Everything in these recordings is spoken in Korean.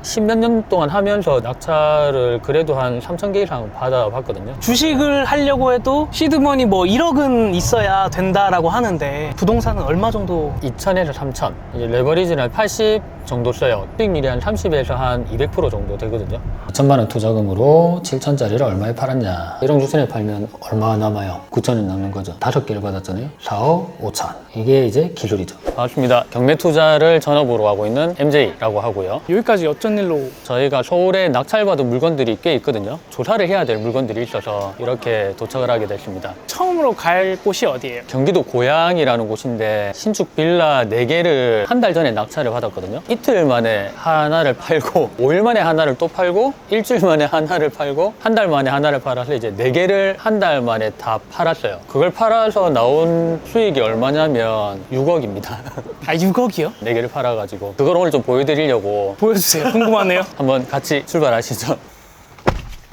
10몇 년 동안 하면서 낙찰을 그래도 한 3,000개 이상 받아봤거든요. 주식을 하려고 해도 시드머니 뭐 1억은 있어야 된다라고 하는데 부동산은 얼마 정도? 2,000에서 3,000. 이제 레버리지는 80 정도 써요. 수익률이 한 30에서 한 200% 정도 되거든요. 2천만 원 투자금으로 7천짜리를 얼마에 팔았냐. 1억 6천에 팔면 얼마 남아요? 9천원 남는 거죠. 5개를 받았잖아요. 4억 5천. 이게 이제 기술이죠. 반갑습니다. 경매 투자를 전업으로 하고 있는 MJ라고 하고요. 여기까지 어쩐 일로? 저희가 서울에 낙찰받은 물건들이 꽤 있거든요. 조사를 해야 될 물건들이 있어서 이렇게 도착을 하게 됐습니다. 처음으로 갈 곳이 어디예요? 경기도 고양이라는 곳인데 신축 빌라 4개를 한 달 전에 낙찰을 받았거든요. 이틀 만에 하나를 팔고 5일 만에 하나를 또 팔고 일주일 만에 하나를 팔고 한 달 만에 하나를 팔아서 이제 4개를 한 달 만에 다 팔았어요. 그걸 팔아서 나온 수익이 얼마냐면 6억입니다. 아 6억이요? 4개를 팔아가지고 그걸 오늘 좀 보여드리려고 보여주세요. 궁금하네요. 한번 같이 출발하시죠.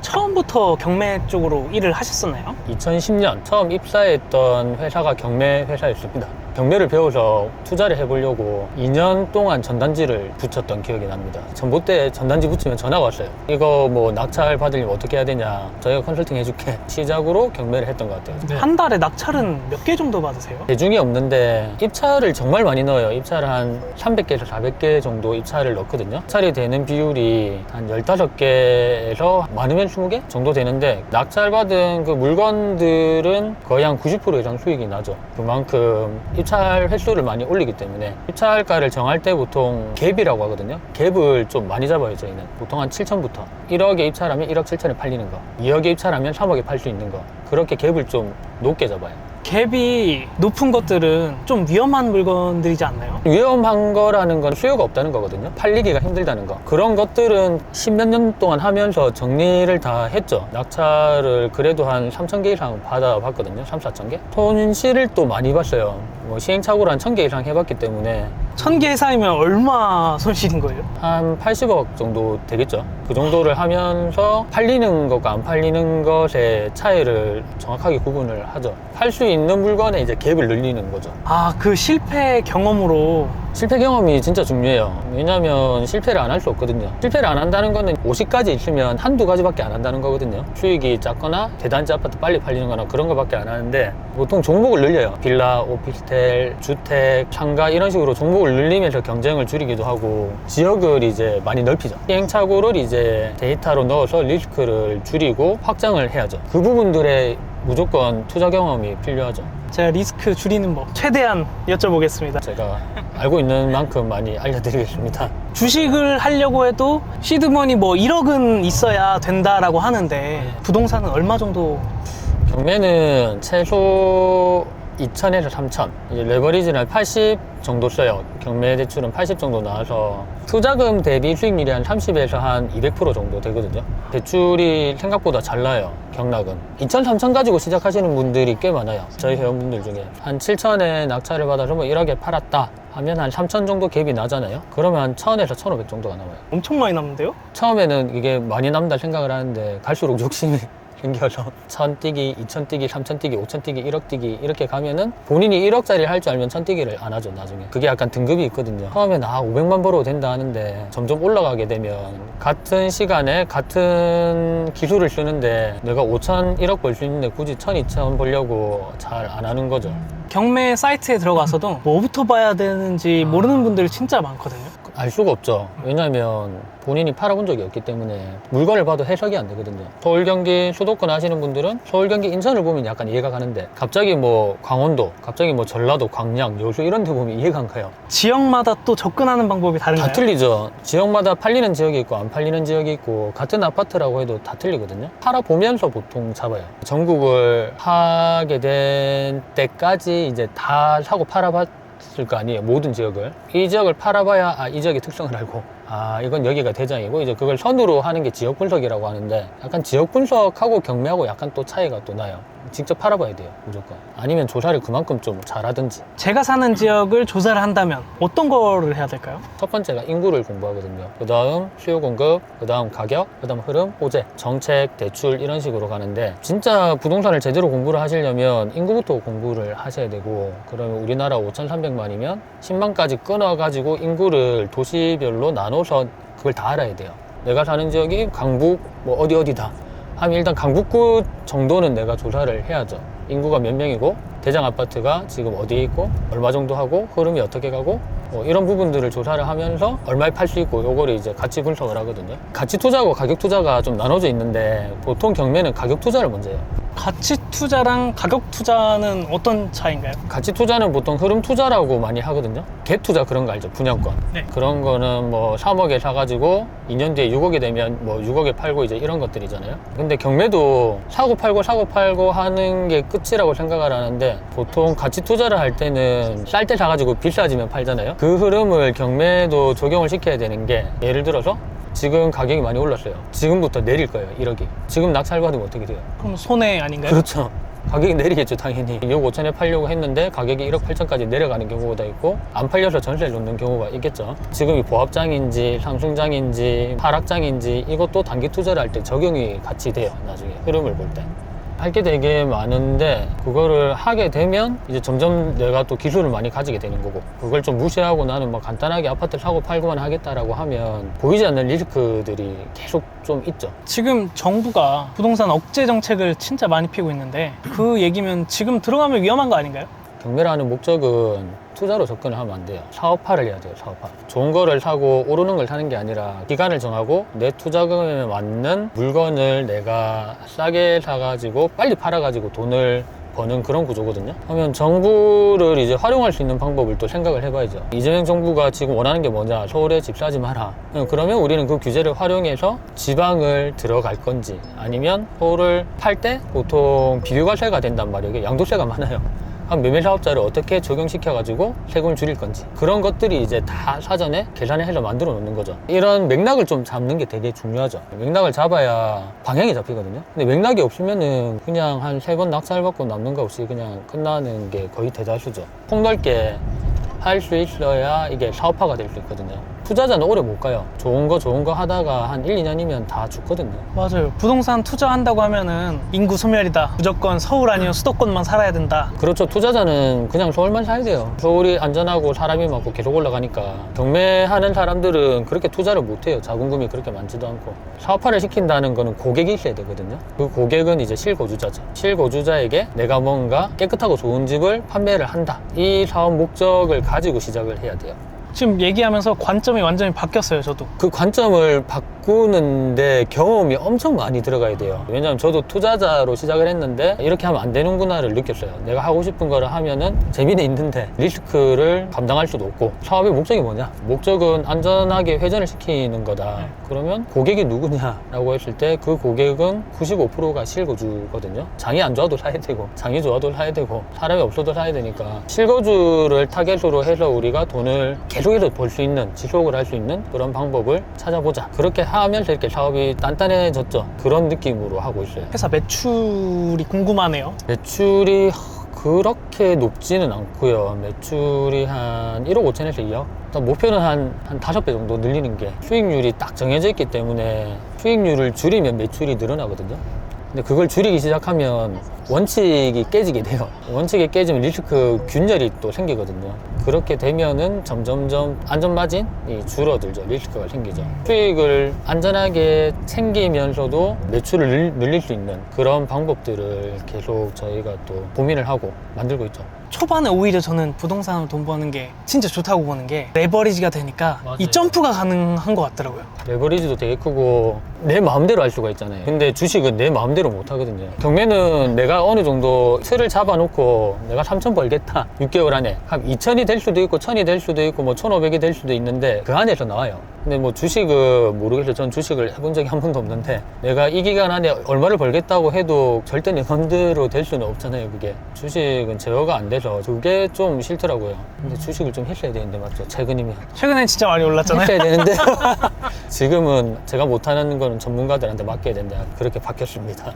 처음부터 경매 쪽으로 일을 하셨었나요? 2010년 처음 입사했던 회사가 경매 회사였습니다. 경매를 배워서 투자를 해보려고 2년 동안 전단지를 붙였던 기억이 납니다. 전봇대에 전단지 붙이면 전화가 왔어요. 이거 뭐 낙찰 받으려면 어떻게 해야 되냐. 저희가 컨설팅 해줄게. 시작으로 경매를 했던 것 같아요. 한 달에 낙찰은 몇 개 정도 받으세요? 대중이 없는데 입찰을 정말 많이 넣어요. 입찰을 한 300개에서 400개 정도 입찰을 넣거든요. 입찰이 되는 비율이 한 15개에서 많으면 20개 정도 되는데 낙찰받은 그 물건들은 거의 한 90% 이상 수익이 나죠. 그만큼 입찰 횟수를 많이 올리기 때문에 입찰가를 정할 때 보통 갭이라고 하거든요. 갭을 좀 많이 잡아요. 저희는 보통 한 7천부터 1억에 입찰하면 1억 7천에 팔리는 거, 2억에 입찰하면 3억에 팔 수 있는 거, 그렇게 갭을 좀 높게 잡아요. 갭이 높은 것들은 좀 위험한 물건들이지 않나요? 위험한 거라는 건 수요가 없다는 거거든요. 팔리기가 힘들다는 거. 그런 것들은 10몇 년 동안 하면서 정리를 다 했죠. 낙찰을 그래도 한 3,000개 이상 받아봤거든요. 3, 4,000개. 손실을 또 많이 봤어요. 뭐 시행착오를 한 1,000개 이상 해봤기 때문에 1000개 이상이면 얼마 손실인 거예요? 한 80억 정도 되겠죠. 그 정도를 하면서 팔리는 것과 안 팔리는 것의 차이를 정확하게 구분을 하죠. 팔 수 있는 물건에 이제 갭을 늘리는 거죠. 아, 그 실패 경험으로 실패 경험이 진짜 중요해요. 왜냐면 실패를 안 할 수 없거든요. 실패를 안 한다는 거는 50가지 있으면 한두 가지밖에 안 한다는 거거든요. 수익이 작거나 대단지 아파트 빨리 팔리는 거나 그런 거밖에 안 하는데 보통 종목을 늘려요. 빌라, 오피스텔, 주택, 상가 이런 식으로 종목을 늘리면서 경쟁을 줄이기도 하고 지역을 이제 많이 넓히죠. 시행착오를 이제 데이터로 넣어서 리스크를 줄이고 확장을 해야죠. 그 부분들에 무조건 투자 경험이 필요하죠. 제가 리스크 줄이는 법 최대한 여쭤보겠습니다. 제가 알고 있는 만큼 많이 알려드리겠습니다. 주식을 하려고 해도 시드머니 뭐 1억은 있어야 된다라고 하는데 부동산은 얼마 정도? 경매는 최소 2,000에서 3,000. 이제 레버리지는 80 정도 써요. 경매 대출은 80 정도 나와서 투자금 대비 수익률이 한 30에서 한 200% 정도 되거든요. 대출이 생각보다 잘 나요. 경락은 2,000, 3,000 가지고 시작하시는 분들이 꽤 많아요. 저희 회원분들 중에 한 7,000에 낙찰을 받아서 뭐 1억에 팔았다 하면 한 3,000 정도 갭이 나잖아요. 그러면 한 1,000에서 1,500 정도가 남아요. 엄청 많이 남는데요? 처음에는 이게 많이 남다 생각을 하는데 갈수록 욕심이 생겨서 1,000 뛰기, 2,000 뛰기, 3,000 뛰기, 5,000 뛰기, 1억 뛰기 이렇게 가면은 본인이 1억짜리 할 줄 알면 1,000 뛰기를 안 하죠. 나중에 그게 약간 등급이 있거든요. 처음에 500만 벌어도 된다 하는데 점점 올라가게 되면 같은 시간에 같은 기술을 쓰는데 내가 5,000, 1억 벌 수 있는데 굳이 1,000, 2,000 벌려고 잘 안 하는 거죠. 경매 사이트에 들어가서도 뭐부터 봐야 되는지 모르는 분들이 진짜 많거든요. 알 수가 없죠. 왜냐면 본인이 팔아본 적이 없기 때문에 물건을 봐도 해석이 안 되거든요. 서울, 경기, 수도권 하시는 분들은 서울, 경기, 인천을 보면 약간 이해가 가는데 갑자기 뭐 강원도, 갑자기 뭐 전라도, 광양, 여수 이런 데 보면 이해가 안 가요. 지역마다 또 접근하는 방법이 다른가요? 다 틀리죠. 지역마다 팔리는 지역이 있고 안 팔리는 지역이 있고 같은 아파트라고 해도 다 틀리거든요. 팔아보면서 보통 잡아요. 전국을 하게 된 때까지 이제 다 사고 팔아봤을 거 아니에요. 모든 지역을. 이 지역을 팔아봐야 이 지역의 특성을 알고 이건 여기가 대장이고 이제 그걸 선으로 하는 게 지역 분석이라고 하는데 약간 지역 분석하고 경매하고 약간 또 차이가 또 나요. 직접 팔아봐야 돼요. 무조건. 아니면 조사를 그만큼 좀 잘하든지. 제가 사는 지역을 조사를 한다면 어떤 거를 해야 될까요? 첫 번째가 인구를 공부하거든요. 그 다음 수요 공급, 그 다음 가격, 그 다음 흐름, 호재, 정책, 대출 이런 식으로 가는데 진짜 부동산을 제대로 공부를 하시려면 인구부터 공부를 하셔야 되고 그러면 우리나라 5,300만이면 10만까지 끊어가지고 인구를 도시별로 나눠서 그걸 다 알아야 돼요. 내가 사는 지역이 강북 뭐 어디다 하면 일단 강북구 정도는 내가 조사를 해야죠. 인구가 몇 명이고 대장 아파트가 지금 어디에 있고 얼마 정도 하고 흐름이 어떻게 가고 뭐 이런 부분들을 조사를 하면서 얼마에 팔 수 있고 요거를 이제 가치 분석을 하거든요. 가치 투자하고 가격 투자가 좀 나눠져 있는데 보통 경매는 가격 투자를 먼저 해요. 가치 투자랑 가격 투자는 어떤 차이인가요? 가치 투자는 보통 흐름 투자라고 많이 하거든요. 갭 투자 그런 거 알죠? 분양권. 네. 그런 거는 뭐 3억에 사가지고 2년 뒤에 6억이 되면 뭐 6억에 팔고 이제 이런 것들이잖아요. 근데 경매도 사고 팔고 하는 게 끝이라고 생각을 하는데 보통 가치 투자를 할 때는 쌀 때 사가지고 비싸지면 팔잖아요. 그 흐름을 경매도 적용을 시켜야 되는 게 예를 들어서 지금 가격이 많이 올랐어요. 지금부터 내릴 거예요, 1억이. 지금 낙찰받으면 어떻게 돼요? 그럼 손해 아닌가요? 그렇죠. 가격이 내리겠죠, 당연히. 2억 5천에 팔려고 했는데 가격이 1억 8천까지 내려가는 경우가 있고 안 팔려서 전세를 놓는 경우가 있겠죠. 지금이 보합장인지 상승장인지 하락장인지 이것도 단기 투자를 할 때 적용이 같이 돼요, 나중에 흐름을 볼 때. 할 게 되게 많은데 그거를 하게 되면 이제 점점 내가 또 기술을 많이 가지게 되는 거고 그걸 좀 무시하고 나는 뭐 간단하게 아파트 사고 팔고만 하겠다라고 하면 보이지 않는 리스크들이 계속 좀 있죠. 지금 정부가 부동산 억제 정책을 진짜 많이 피고 있는데 그 얘기면 지금 들어가면 위험한 거 아닌가요? 경매라는 목적은 투자로 접근을 하면 안 돼요. 사업화를 해야 돼요, 사업화. 좋은 거를 사고 오르는 걸 사는 게 아니라 기간을 정하고 내 투자금에 맞는 물건을 내가 싸게 사가지고 빨리 팔아가지고 돈을 버는 그런 구조거든요. 그러면 정부를 이제 활용할 수 있는 방법을 또 생각을 해봐야죠. 이재명 정부가 지금 원하는 게 뭐냐? 서울에 집 사지 마라. 그러면 우리는 그 규제를 활용해서 지방을 들어갈 건지 아니면 서울을 팔 때 보통 비교과세가 된단 말이에요. 이게 양도세가 많아요. 한 매매 사업자를 어떻게 적용시켜가지고 세금을 줄일 건지 그런 것들이 이제 다 사전에 계산을 해서 만들어 놓는 거죠. 이런 맥락을 좀 잡는 게 되게 중요하죠. 맥락을 잡아야 방향이 잡히거든요. 근데 맥락이 없으면은 그냥 한 3번 낙찰받고 남는 거 없이 그냥 끝나는 게 거의 대다수죠. 폭넓게 할 수 있어야 이게 사업화가 될 수 있거든요. 투자자는 오래 못 가요. 좋은 거 하다가 한 1, 2년이면 다 죽거든요. 맞아요. 부동산 투자한다고 하면은 인구 소멸이다. 무조건 서울 아니면 수도권만 살아야 된다. 그렇죠. 투자자는 그냥 서울만 사야 돼요. 서울이 안전하고 사람이 많고 계속 올라가니까 경매하는 사람들은 그렇게 투자를 못 해요. 자본금이 그렇게 많지도 않고. 사업화를 시킨다는 거는 고객이 있어야 되거든요. 그 고객은 이제 실거주자죠. 실거주자에게 내가 뭔가 깨끗하고 좋은 집을 판매를 한다. 이 사업 목적을 가지고 시작을 해야 돼요. 지금 얘기하면서 관점이 완전히 바뀌었어요, 저도. 그 관점을 바꾸는데 경험이 엄청 많이 들어가야 돼요. 왜냐면 저도 투자자로 시작을 했는데 이렇게 하면 안 되는구나를 느꼈어요. 내가 하고 싶은 거를 하면은 재미는 있는데 리스크를 감당할 수도 없고 사업의 목적이 뭐냐? 목적은 안전하게 회전을 시키는 거다. 그러면 고객이 누구냐라고 했을 때 그 고객은 95%가 실거주거든요. 장이 안 좋아도 사야 되고 장이 좋아도 사야 되고 사람이 없어도 사야 되니까 실거주를 타겟으로 해서 우리가 돈을 계속해서 벌 수 있는 지속을 할 수 있는 그런 방법을 찾아보자. 그렇게 하면서 이렇게 사업이 단단해졌죠. 그런 느낌으로 하고 있어요. 회사 매출이 궁금하네요. 매출이 그렇게 높지는 않고요. 매출이 한 1억 5천에서 2억? 일단 목표는 한 5배 정도 늘리는 게 수익률이 딱 정해져 있기 때문에 수익률을 줄이면 매출이 늘어나거든요. 근데 그걸 줄이기 시작하면 원칙이 깨지게 돼요. 원칙이 깨지면 리스크 균열이 또 생기거든요. 그렇게 되면은 점점점 안전마진이 줄어들죠. 리스크가 생기죠. 수익을 안전하게 챙기면서도 매출을 늘릴 수 있는 그런 방법들을 계속 저희가 또 고민을 하고 만들고 있죠. 초반에 오히려 저는 부동산으로 돈 버는 게 진짜 좋다고 보는 게 레버리지가 되니까 맞아요. 이 점프가 가능한 것 같더라고요. 레버리지도 되게 크고 내 마음대로 할 수가 있잖아요. 근데 주식은 내 마음대로 못 하거든요. 경매는 내가 어느 정도 틀을 잡아놓고 내가 3천 벌겠다 6개월 안에 한 2천이 될 수도 있고 1000이 될 수도 있고 뭐 1500이 될 수도 있는데 그 안에서 나와요. 근데 뭐 주식은 모르겠어요. 전 주식을 해본 적이 한 번도 없는데 내가 이 기간 안에 얼마를 벌겠다고 해도 절대 내 마음대로 될 수는 없잖아요. 그게 주식은 제어가 안 돼서 그게 좀 싫더라고요. 근데 주식을 좀 했어야 되는데 맞죠? 최근이면 최근엔 진짜 많이 올랐잖아요. 했어야 되는데 지금은 제가 못하는 거는 전문가들한테 맡겨야 된다. 그렇게 바뀌었습니다.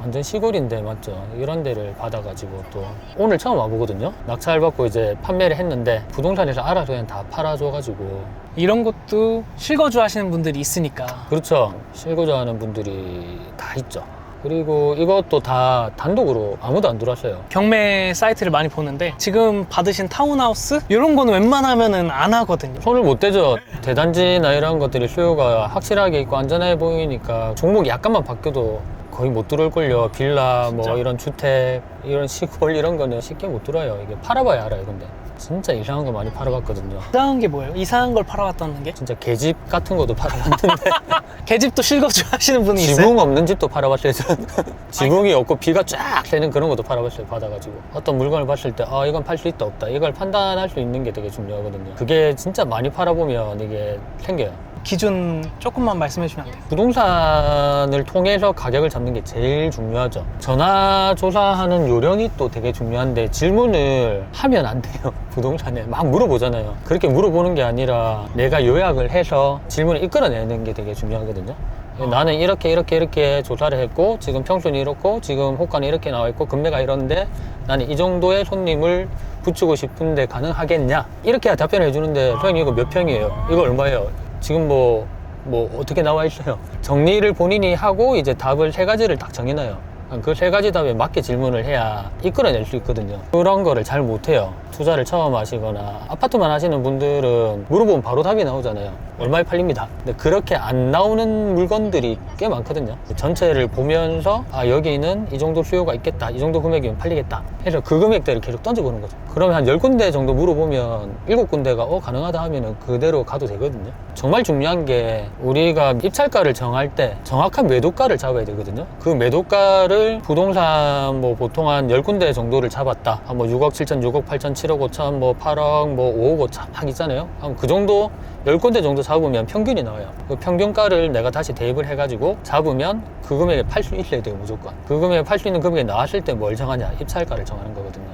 완전 시골인데 맞죠? 이런 데를 받아가지고 또 오늘 처음 와보거든요. 낙찰 받고 이제 판매를 했는데 부동산에서 알아서 그냥 다 팔아줘가지고 이런 것도 실거주 하시는 분들이 있으니까 그렇죠. 실거주하는 분들이 다 있죠. 그리고 이것도 다 단독으로 아무도 안 들어왔어요. 경매 사이트를 많이 보는데 지금 받으신 타운하우스 이런 거는 웬만하면은 안 하거든요. 손을 못 대죠. 대단지나 이런 것들이 수요가 확실하게 있고 안전해 보이니까 종목이 약간만 바뀌어도 거의 못 들어올걸요. 빌라 진짜? 뭐 이런 주택 이런 시골 이런 거는 쉽게 못 들어요. 이게 팔아봐야 알아요. 근데 진짜 이상한 거 많이 팔아봤거든요. 이상한 게 뭐예요? 이상한 걸 팔아왔다는 게? 진짜 계집 같은 것도 팔아봤는데 계집도 실거주 하시는 분이 있어요? 지붕 없는 집도 팔아봤어요. 저는. 지붕이 없고 비가 쫙 새는 그런 것도 팔아봤어요. 받아가지고 어떤 물건을 봤을 때 아 이건 팔 수 있다 없다 이걸 판단할 수 있는 게 되게 중요하거든요. 그게 진짜 많이 팔아보면 이게 생겨요. 기준 조금만 말씀해 주시면 안 돼요? 부동산을 통해서 가격을 잡는 게 제일 중요하죠. 전화 조사하는 요령이 또 되게 중요한데 질문을 하면 안 돼요. 부동산에 막 물어보잖아요. 그렇게 물어보는 게 아니라 내가 요약을 해서 질문을 이끌어내는 게 되게 중요하거든요. 나는 이렇게 조사를 했고 지금 평수는 이렇고 지금 호가는 이렇게 나와 있고 금매가 이런데 나는 이 정도의 손님을 붙이고 싶은데 가능하겠냐 이렇게 답변을 해주는데 선생님 이거 몇 평이에요? 이거 얼마예요? 지금 뭐 어떻게 나와 있어요? 정리를 본인이 하고 이제 답을 3가지를 딱 정해놔요. 그 3가지 답에 맞게 질문을 해야 이끌어낼 수 있거든요. 그런 거를 잘 못해요. 투자를 처음 하시거나 아파트만 하시는 분들은 물어보면 바로 답이 나오잖아요. 얼마에 팔립니다. 근데 그렇게 안 나오는 물건들이 꽤 많거든요. 전체를 보면서 아 여기는 이 정도 수요가 있겠다, 이 정도 금액이면 팔리겠다 해서 그 금액대를 계속 던져보는 거죠. 그러면 한 10군데 정도 물어보면 7군데가 가능하다 하면 그대로 가도 되거든요. 정말 중요한 게 우리가 입찰가를 정할 때 정확한 매도가를 잡아야 되거든요. 그 매도가를 부동산 뭐 보통 한 10군데 정도를 잡았다. 뭐 6억 7천, 6억 8천, 7억 5천, 뭐 8억, 뭐 5억 5천 막 있잖아요. 그 정도 10군데 정도 잡으면 평균이 나와요. 그 평균가를 내가 다시 대입을 해가지고 잡으면 그 금액에 팔 수 있어야 돼요, 무조건. 그 금액에 팔 수 있는 금액이 나왔을 때 뭘 정하냐? 입찰가를 정하는 거거든요.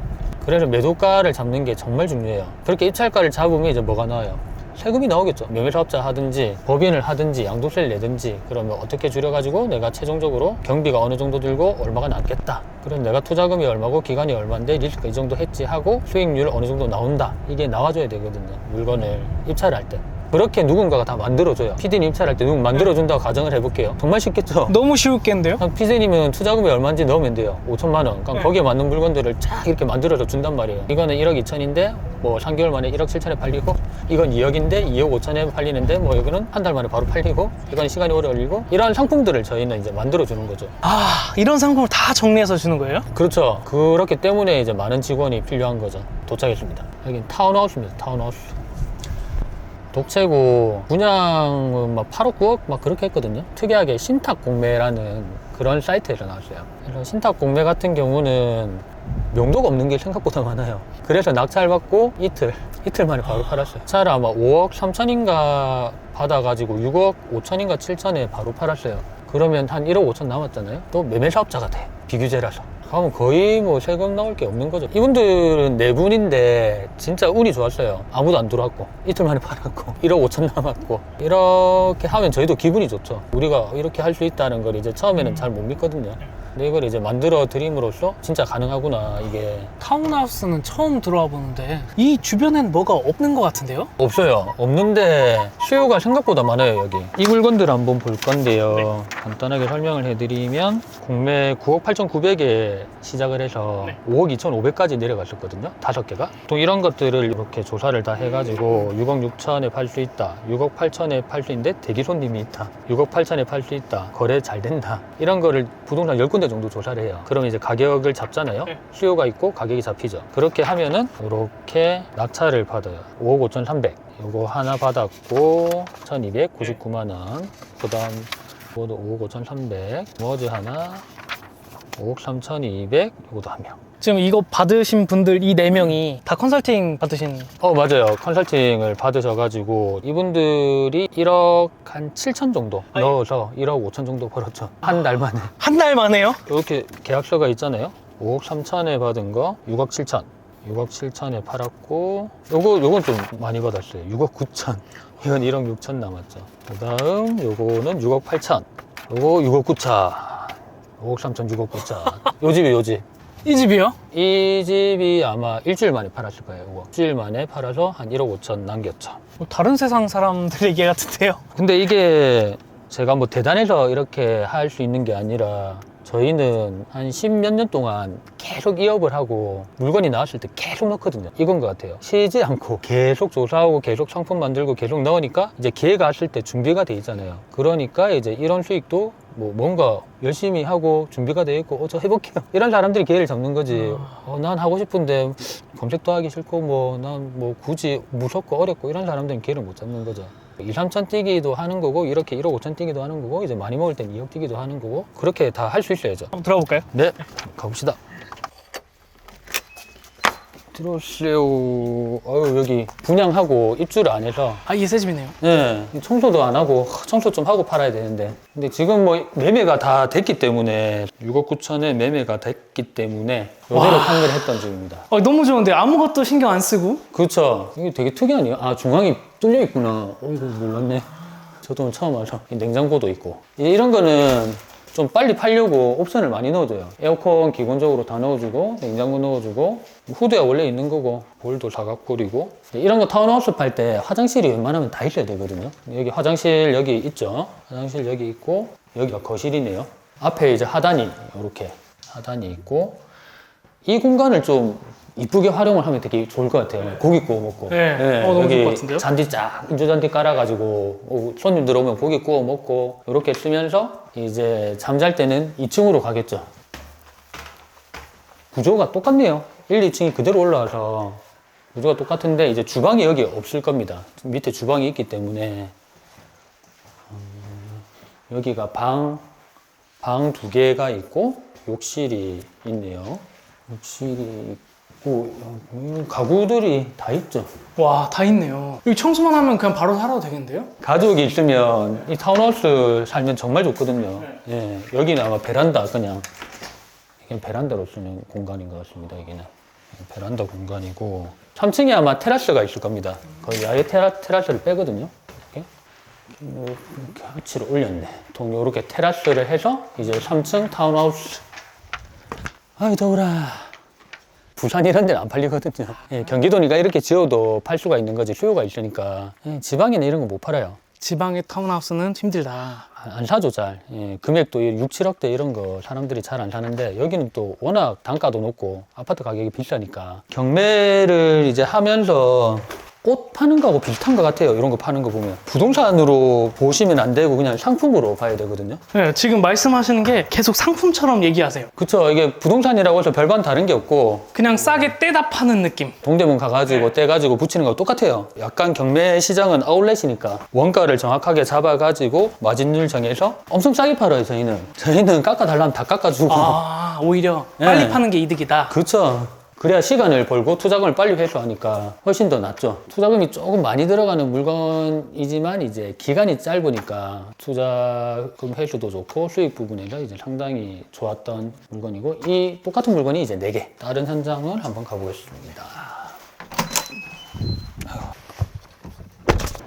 그래서 매도가를 잡는 게 정말 중요해요. 그렇게 입찰가를 잡으면 이제 뭐가 나와요? 세금이 나오겠죠. 매매사업자 하든지 법인을 하든지 양도세를 내든지 그러면 어떻게 줄여가지고 내가 최종적으로 경비가 어느 정도 들고 얼마가 남겠다. 그럼 내가 투자금이 얼마고 기간이 얼마인데 리스크 이 정도 했지 하고 수익률 어느 정도 나온다. 이게 나와줘야 되거든요. 물건을 입찰할 때. 그렇게 누군가가 다 만들어줘요. PD님 입찰할 때 누군 만들어준다고 가정을 해볼게요. 정말 쉽겠죠? 너무 쉬웠겠는데요? PD님은 투자금이 얼마인지 넣으면 돼요. 5천만 원. 그러니까 거기에 맞는 물건들을 쫙 이렇게 만들어서 준단 말이에요. 이거는 1억 2천인데 뭐 3개월 만에 1억 7천에 팔리고 이건 2억인데 2억 5천에 팔리는데 뭐 이거는 한 달 만에 바로 팔리고 이건 시간이 오래 걸리고 이런 상품들을 저희는 이제 만들어주는 거죠. 아, 이런 상품을 다 정리해서 주는 거예요? 그렇죠. 그렇기 때문에 이제 많은 직원이 필요한 거죠. 도착했습니다. 여긴 타운하우스입니다. 타운하우스. 독채고 분양은 막 8억 9억 막 그렇게 했거든요. 특이하게 신탁공매라는 그런 사이트에서 나왔어요. 그래서 신탁공매 같은 경우는 명도가 없는 게 생각보다 많아요. 그래서 낙찰 받고 이틀 만에 바로 팔았어요. 차를 아마 5억 3천인가 받아가지고 6억 5천인가 7천에 바로 팔았어요. 그러면 한 1억 5천 남았잖아요. 또 매매사업자가 돼. 비규제라서. 그러면 거의 뭐 세금 나올 게 없는 거죠. 이분들은 4분인데 진짜 운이 좋았어요. 아무도 안 들어왔고 이틀 만에 팔았고 1억 5천 남았고 이렇게 하면 저희도 기분이 좋죠. 우리가 이렇게 할 수 있다는 걸 이제 처음에는 잘 못 믿거든요. 근데 이걸 이제 만들어 드림으로써 진짜 가능하구나. 이게 타운하우스는 처음 들어와 보는데 이 주변엔 뭐가 없는 것 같은데요? 없어요. 없는데 수요가 생각보다 많아요. 여기 이 물건들 한번 볼 건데요. 간단하게 설명을 해드리면 공매 9억 8,900에 시작을 해서 5억 2,500까지 내려갔었거든요. 5개가. 보통 이런 것들을 이렇게 조사를 다 해가지고 6억 6천에 팔 수 있다, 6억 8천에 팔 수 있는데 대기 손님이 있다, 6억 8천에 팔 수 있다, 거래 잘 된다, 이런 거를 부동산 10군데 정도 조사를 해요. 그럼 이제 가격을 잡잖아요. 수요가 있고 가격이 잡히죠. 그렇게 하면은 이렇게 낙찰을 받아요. 5억 5,300 요거 하나 받았고 1,299만 원. 그 다음 이것도 5억 5,300 머지 하나 5억 3,200 요것도 한 명. 지금 이거 받으신 분들 이 4명이 다 컨설팅 받으신 맞아요. 컨설팅을 받으셔가지고 이분들이 1억 한 7천 정도 넣어서 1억 5천 정도 벌었죠. 한 달 만에. 한 달 만에요? 이렇게 계약서가 있잖아요. 5억 3천에 받은 거 6억 7천. 6억 7천에 팔았고 요건 좀 많이 받았어요. 6억 9천. 이건 1억 6천 남았죠. 그 다음 요거는 6억 8천. 요거 6억 9천. 5억 3천 6억 9천. 요 집이 요 집. 이 집이요? 이 집이 아마 일주일 만에 팔았을 거예요. 이거. 일주일 만에 팔아서 한 1억 5천 남겼죠. 다른 세상 사람들 얘기 같은데요? 근데 이게 제가 뭐 대단해서 이렇게 할 수 있는 게 아니라 저희는 한 10몇 년 동안 계속 이업을 하고 물건이 나왔을 때 계속 넣거든요. 이건 것 같아요. 쉬지 않고 계속 조사하고 계속 상품 만들고 계속 넣으니까 이제 기회가 왔을 때 준비가 돼 있잖아요. 그러니까 이제 이런 수익도 뭐 뭔가 열심히 하고 준비가 돼 있고 저 해볼게요 이런 사람들이 기회를 잡는 거지. 난 하고 싶은데 검색도 하기 싫고 뭐 난 뭐 굳이 무섭고 어렵고 이런 사람들은 기회를 못 잡는 거죠. 2, 3천 뛰기도 하는 거고 이렇게 1억 5천 뛰기도 하는 거고 이제 많이 먹을 땐 2억 뛰기도 하는 거고 그렇게 다 할 수 있어야죠. 한번 들어볼까요? 네, 가봅시다. 들어오세요. 아유, 여기 분양하고 입주를 안 해서 아, 이게 새 집이네요. 네, 청소도 안 하고 청소 좀 하고 팔아야 되는데 근데 지금 뭐 매매가 다 됐기 때문에 6억 9천에 매매가 됐기 때문에 이대로 판매를 했던 중입니다. 너무 좋은데 아무것도 신경 안 쓰고. 그렇죠. 이게 되게 특이하네요. 아, 중앙이 뚫려 있구나. 이거 몰랐네. 저도 오늘 처음 와서 냉장고도 있고 이런 거는 좀 빨리 팔려고 옵션을 많이 넣어줘요. 에어컨 기본적으로 다 넣어주고 냉장고 넣어주고 후드야 원래 있는 거고 볼도 사각볼이고 이런 거 타운하우스 팔 때 화장실이 웬만하면 다 있어야 되거든요. 여기 화장실 여기 있죠. 화장실 여기 있고 여기가 거실이네요. 앞에 이제 하단이 이렇게 하단이 있고 이 공간을 좀 이쁘게 활용을 하면 되게 좋을 것 같아요. 고기 구워 먹고. 네. 너무 여기 좋을 것 같은데요? 잔디 쫙 인조잔디 깔아가지고 손님 들어오면 고기 구워 먹고 이렇게 쓰면서 이제 잠잘 때는 2층으로 가겠죠. 구조가 똑같네요. 1, 2층이 그대로 올라와서 구조가 똑같은데 이제 주방이 여기 없을 겁니다. 밑에 주방이 있기 때문에 여기가 방 2개가 있고 욕실이 있네요. 욕실이 있고 가구들이 다 있죠. 와, 다 있네요. 여기 청소만 하면 그냥 바로 살아도 되겠는데요? 가족이 있으면 이 타운하우스 살면 정말 좋거든요. 예, 여기는 아마 베란다 그냥 이게 베란다로 쓰는 공간인 것 같습니다. 여기는 베란다 공간이고 3층에 아마 테라스가 있을 겁니다. 거의 아예 테라스를 빼거든요. 이렇게 위치로 올렸네. 통 이렇게 테라스를 해서 이제 3층 타운하우스. 아이 더워라. 부산 이런 데는 안 팔리거든요. 예, 경기도니까 이렇게 지어도 팔 수가 있는 거지 수요가 있으니까. 예, 지방에는 이런 거 못 팔아요. 지방의 타운하우스는 힘들다. 안 사죠 잘. 예, 금액도 6, 7억대 이런 거 사람들이 잘 안 사는데 여기는 또 워낙 단가도 높고 아파트 가격이 비싸니까 경매를 이제 하면서 꽃 파는 거하고 비슷한 것 같아요. 이런 거 파는 거 보면 부동산으로 보시면 안 되고 그냥 상품으로 봐야 되거든요. 네, 지금 말씀하시는 게 계속 상품처럼 얘기하세요. 그쵸. 이게 부동산이라고 해서 별반 다른 게 없고 그냥 싸게 떼다 파는 느낌. 동대문 가가지고 떼가지고 붙이는 거 똑같아요. 약간 경매 시장은 아울렛이니까 원가를 정확하게 잡아가지고 마진율 정해서 엄청 싸게 팔아요. 저희는 깎아달라면 다 깎아주고. 아, 오히려 빨리 파는 게 이득이다. 그렇죠. 그래야 시간을 벌고 투자금을 빨리 회수하니까 훨씬 더 낫죠. 투자금이 조금 많이 들어가는 물건이지만 이제 기간이 짧으니까 투자금 회수도 좋고 수익 부분에서 이제 상당히 좋았던 물건이고 이 똑같은 물건이 이제 4개. 다른 현장을 한번 가보겠습니다.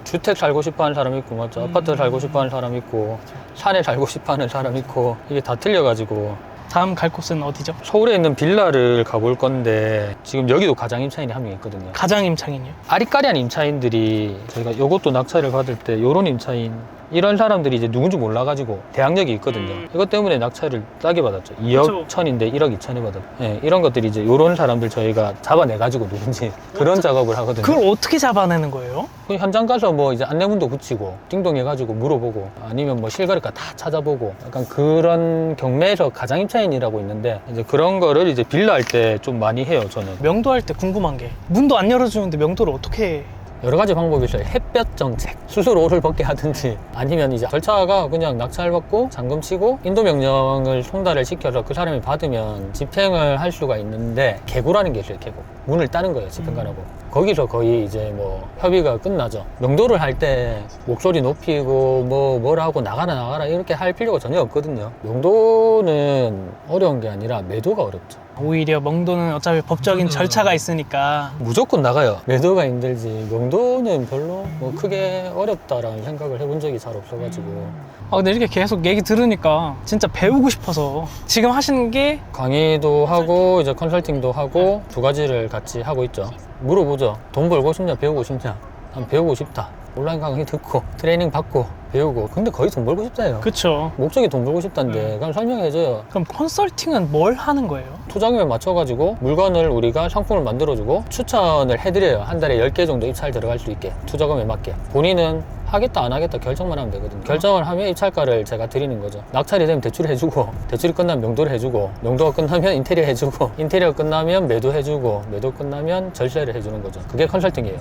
주택 살고 싶어 하는 사람 있고 맞죠? 아파트 살고 싶어 하는 사람 있고 산에 살고 싶어 하는 사람 있고 이게 다 틀려가지고 다음 갈 곳은 어디죠? 서울에 있는 빌라를 가볼 건데 지금 여기도 가장 임차인이 한 명 있거든요. 가장 임창인이요. 아리까리한 임차인들이 저희가 이것도 낙찰을 받을 때 요런 임차인 이런 사람들이 이제 누군지 몰라가지고 대항력이 있거든요. 이것 때문에 낙찰을 싸게 받았죠. 2억 그쵸. 1천인데 1억 2천에 받았죠. 예, 이런 것들이 이제 요런 사람들 저희가 잡아내가지고 누군지 그런 작업을 하거든요. 그걸 어떻게 잡아내는 거예요? 그 현장 가서 뭐 이제 안내문도 붙이고 띵동 해가지고 물어보고 아니면 뭐 실거래가 다 찾아보고 약간 그런 경매에서 가장 임차인이라고 있는데 이제 그런 거를 이제 빌라 할 때 좀 많이 해요. 저는 명도할 때 궁금한 게 문도 안 열어주는데 명도를 어떻게 해? 여러 가지 방법이 있어요. 햇볕 정책, 스스로 옷을 벗게 하든지 아니면 이제 절차가 그냥 낙찰받고 잔금 치고 인도 명령을 송달을 시켜서 그 사람이 받으면 집행을 할 수가 있는데 계고라는 게 있어요. 계고 문을 따는 거예요. 집행관하고 거기서 거의 이제 뭐 협의가 끝나죠. 명도를 할 때 목소리 높이고 뭐라고 나가라 이렇게 할 필요가 전혀 없거든요. 명도는 어려운 게 아니라 매도가 어렵죠. 오히려 명도는 어차피 법적인 절차가 있으니까. 무조건 나가요. 매도가 힘들지 명도는 별로 뭐 크게 어렵다라는 생각을 해본 적이 잘 없어가지고 근데 이렇게 계속 얘기 들으니까 진짜 배우고 싶어서 지금 하시는 게 강의도 하고 이제 컨설팅도 하고 두 가지를 같이 하고 있죠. 물어보죠. 돈 벌고 싶냐 배우고 싶냐. 난 배우고 싶다. 온라인 강의 듣고 트레이닝 받고 배우고. 근데 거의 돈 벌고 싶다요. 그쵸. 목적이 돈 벌고 싶다는데 그럼 설명해줘요. 그럼 컨설팅은 뭘 하는 거예요? 투자금에 맞춰가지고 물건을 우리가 상품을 만들어주고 추천을 해드려요. 한 달에 10개 정도 입찰 들어갈 수 있게 투자금에 맞게. 본인은 하겠다 안 하겠다 결정만 하면 되거든요. 결정을 하면 입찰가를 제가 드리는 거죠. 낙찰이 되면 대출을 해주고, 대출이 끝나면 명도를 해주고, 명도가 끝나면 인테리어 해주고, 인테리어 끝나면 매도 해주고, 매도 끝나면 절세를 해주는 거죠. 그게 컨설팅이에요.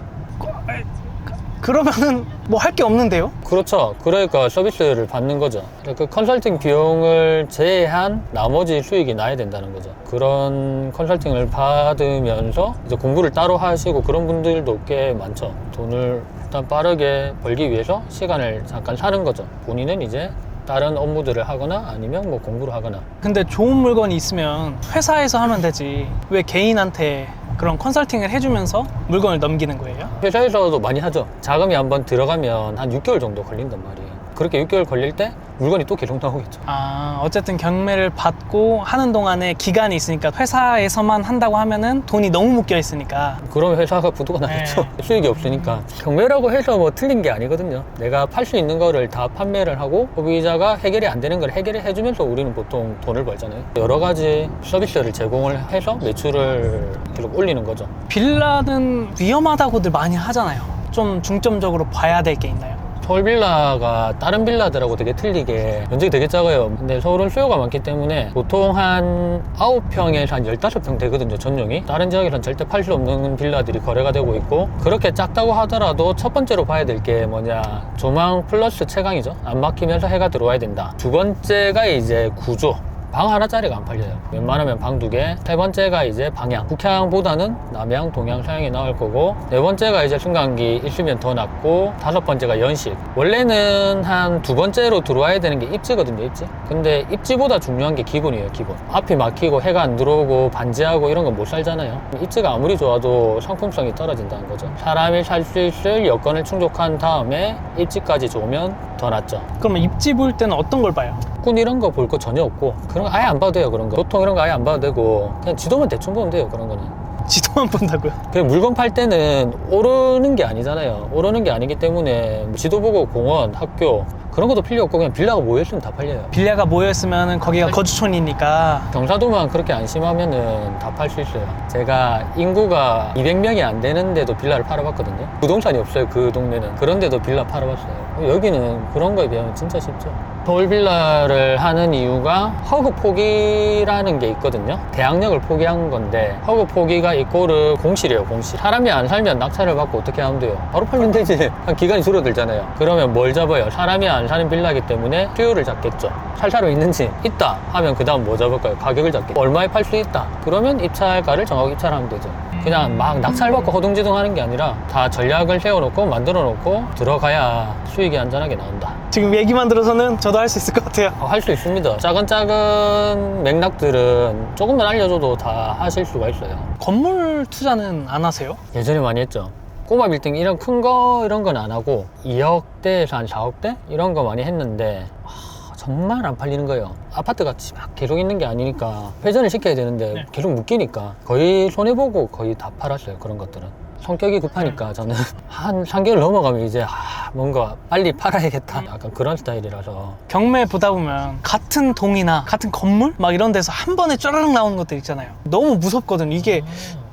그러면은 뭐 할 게 없는데요? 그렇죠. 그러니까 서비스를 받는 거죠. 그 컨설팅 비용을 제외한 나머지 수익이 나야 된다는 거죠. 그런 컨설팅을 받으면서 이제 공부를 따로 하시고 그런 분들도 꽤 많죠. 돈을 일단 빠르게 벌기 위해서 시간을 잠깐 사는 거죠. 본인은 이제 다른 업무들을 하거나 아니면 뭐 공부를 하거나. 근데 좋은 물건이 있으면 회사에서 하면 되지 왜 개인한테 그런 컨설팅을 해주면서 물건을 넘기는 거예요? 회사에서도 많이 하죠. 자금이 한번 들어가면 한 6개월 정도 걸린단 말이에요. 그렇게 6개월 걸릴 때 물건이 또 계속 나오겠죠. 아, 어쨌든 경매를 받고 하는 동안에 기간이 있으니까 회사에서만 한다고 하면은 돈이 너무 묶여 있으니까. 그러면 회사가 부도가 나겠죠. 수익이 없으니까. 경매라고 해서 뭐 틀린 게 아니거든요. 내가 팔 수 있는 거를 다 판매를 하고 소비자가 해결이 안 되는 걸 해결을 해주면서 우리는 보통 돈을 벌잖아요. 여러 가지 서비스를 제공을 해서 매출을 계속 올리는 거죠. 빌라는 위험하다고들 많이 하잖아요. 좀 중점적으로 봐야 될 게 있나요? 서울 빌라가 다른 빌라들하고 되게 틀리게 면적이 되게 작아요. 근데 서울은 수요가 많기 때문에 보통 한 9평에서 한 15평 되거든요, 전용이. 다른 지역에서는 절대 팔 수 없는 빌라들이 거래가 되고 있고, 그렇게 작다고 하더라도 첫 번째로 봐야 될 게 뭐냐, 조망 플러스 채광이죠. 안 막히면서 해가 들어와야 된다. 두 번째가 이제 구조. 방 하나짜리가 안 팔려요. 웬만하면 방 2개. 세 번째가 이제 방향. 북향보다는 남향, 동향, 서향이 나올 거고, 네 번째가 이제 승강기 있으면 더 낫고, 다섯 번째가 연식. 원래는 한 두 번째로 들어와야 되는 게 입지거든요, 입지. 근데 입지보다 중요한 게 기본이에요, 기본. 앞이 막히고 해가 안 들어오고 반지하고 이런 건 못 살잖아요. 입지가 아무리 좋아도 상품성이 떨어진다는 거죠. 사람이 살 수 있을 여건을 충족한 다음에 입지까지 좋으면 더 낫죠. 그러면 입지 볼 때는 어떤 걸 봐요? 꾼 이런 거 볼 거 전혀 없고, 그런 거 아예 안 봐도 돼요. 그런 거 보통 이런 거 아예 안 봐도 되고, 그냥 지도만 대충 보면 돼요. 그런 거는 지도만 본다고요? 그냥 물건 팔 때는 오르는 게 아니잖아요. 오르는 게 아니기 때문에 지도 보고 공원, 학교 그런 것도 필요 없고 그냥 빌라가 모여있으면 다 팔려요. 빌라가 모여있으면 거기가 거주촌이니까. 경사도만 그렇게 안심하면은 다 팔 수 있어요. 제가 인구가 200명이 안 되는데도 빌라를 팔아봤거든요. 부동산이 없어요, 그 동네는. 그런데도 빌라 팔아봤어요. 여기는 그런 거에 비하면 진짜 쉽죠. 서울 빌라를 하는 이유가 허그 포기라는 게 있거든요. 대항력을 포기한 건데, 허그 포기가 이꼬르 공실이에요, 공실. 사람이 안 살면 낙찰을 받고 어떻게 하면 돼요? 바로 팔면 되지. 한 기간이 줄어들잖아요. 그러면 뭘 잡아요? 사람이 안 사는 빌라이기 때문에 수요를 잡겠죠. 살 사람 있는지 있다 하면 그 다음 뭐 잡을까요? 가격을 잡겠죠. 얼마에 팔 수 있다 그러면 입찰가를 정하고 입찰하면 되죠. 그냥 막 낙찰받고 허둥지둥 하는 게 아니라 다 전략을 세워놓고 만들어 놓고 들어가야 수익이 안전하게 나온다. 지금 얘기만 들어서는 저도 할 수 있을 것 같아요. 할 수 있습니다. 작은 맥락들은 조금만 알려줘도 다 하실 수가 있어요. 건물 투자는 안 하세요? 예전에 많이 했죠. 꼬마 빌딩 이런 큰 거 이런 건 안 하고 2억대에서 한 4억대 이런 거 많이 했는데 정말 안 팔리는 거예요. 아파트 같이 막 계속 있는 게 아니니까 회전을 시켜야 되는데 네. 계속 묶이니까 거의 손해보고 거의 다 팔았어요. 그런 것들은 성격이 급하니까 저는 한 3개월 넘어가면 이제 뭔가 빨리 팔아야겠다 약간 그런 스타일이라서. 경매 보다 보면 같은 동이나 같은 건물? 막 이런 데서 한 번에 쫘라락 나오는 것들 있잖아요. 너무 무섭거든. 이게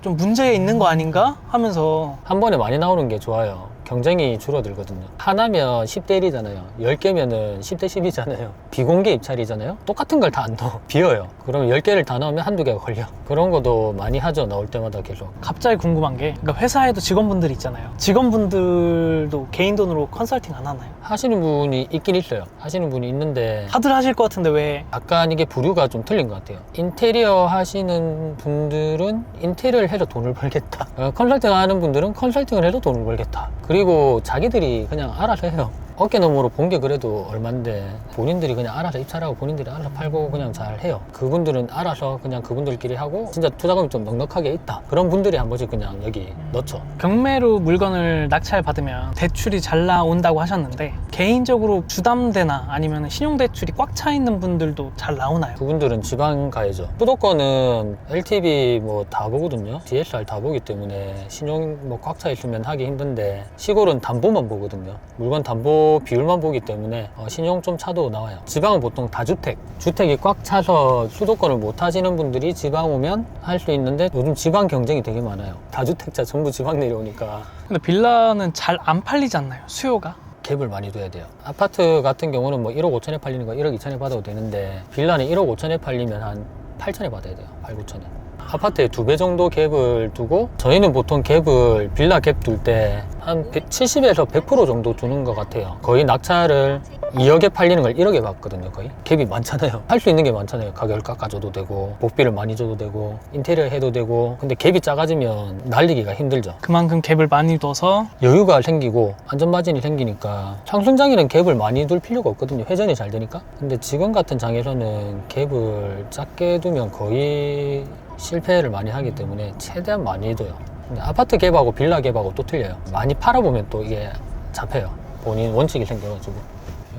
좀 문제가 있는 거 아닌가 하면서. 한 번에 많이 나오는 게 좋아요. 경쟁이 줄어들거든요. 하나면 10대 1이잖아요. 10개면은 10대 10이잖아요. 비공개 입찰이잖아요. 똑같은 걸 다 안 넣어. 비어요. 그럼 10개를 다 넣으면 한두 개가 걸려. 그런 것도 많이 하죠. 나올 때마다 계속. 갑자기 궁금한 게, 그러니까 회사에도 직원분들이 있잖아요. 직원분들도 개인 돈으로 컨설팅 안 하나요? 하시는 분이 있긴 있어요. 하시는 분이 있는데 다들 하실 것 같은데 왜? 약간 이게 부류가 좀 틀린 것 같아요. 인테리어 하시는 분들은 인테리어를 해서 돈을 벌겠다. 컨설팅 하는 분들은 컨설팅을 해서 돈을 벌겠다. 그리고 자기들이 그냥 알아서 해요. 어깨너머로 본 게 그래도 얼만데 본인들이 그냥 알아서 입찰하고 본인들이 알아서 팔고 그냥 잘 해요. 그분들은 알아서 그냥 그분들끼리 하고 진짜 투자금이 좀 넉넉하게 있다 그런 분들이 한 번씩 그냥 여기 넣죠. 경매로 물건을 낙찰 받으면 대출이 잘 나온다고 하셨는데 개인적으로 주담대나 아니면 신용대출이 꽉 차 있는 분들도 잘 나오나요? 그분들은 지방 가야죠. 수도권은 LTV 뭐 다 보거든요. DSR 다 보기 때문에 신용 뭐 꽉 차 있으면 하기 힘든데 시골은 담보만 보거든요. 물건 담보 비율만 보기 때문에 신용 좀 차도 나와요. 지방은 보통 다주택, 주택이 꽉 차서 수도권을 못 하시는 분들이 지방 오면 할 수 있는데 요즘 지방 경쟁이 되게 많아요. 다주택자 전부 지방 내려오니까 근데 빌라는 잘 안 팔리지 않나요? 수요가? 갭을 많이 둬야 돼요. 아파트 같은 경우는 뭐 1억 5천에 팔리는 거 1억 2천에 받아도 되는데 빌라는 1억 5천에 팔리면 한 8천에 받아야 돼요. 8, 9천에. 아파트에 2배 정도 갭을 두고 저희는 보통 갭을 빌라 갭 둘 때 한 70에서 100% 정도 두는 것 같아요. 거의 낙찰을 2억에 팔리는 걸 1억에 받거든요. 거의 갭이 많잖아요. 할 수 있는 게 많잖아요. 가격을 깎아줘도 되고 복비를 많이 줘도 되고 인테리어 해도 되고 근데 갭이 작아지면 날리기가 힘들죠. 그만큼 갭을 많이 둬서 여유가 생기고 안전마진이 생기니까 상승장에는 갭을 많이 둘 필요가 없거든요. 회전이 잘 되니까. 근데 지금 같은 장에서는 갭을 작게 두면 거의 실패를 많이 하기 때문에 최대한 많이 둬요. 근데 아파트 갭하고 빌라 갭하고 또 틀려요. 많이 팔아보면 또 이게 잡혀요. 본인 원칙이 생겨가지고.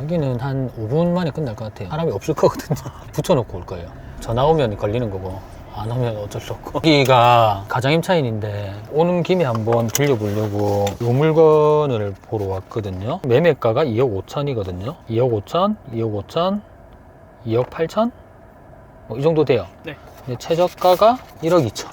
여기는 한 5분 만에 끝날 것 같아요. 사람이 없을 거거든요. 붙여놓고 올 거예요. 전화 오면 걸리는 거고 안 오면 어쩔 수 없고. 여기가 가장임차인인데 오는 김에 한번 들려보려고 이 물건을 보러 왔거든요. 매매가가 2억 5천이거든요. 2억 5천, 2억 5천, 2억 8천 뭐 이 정도 돼요. 네. 근데 최저가가 1억 2천.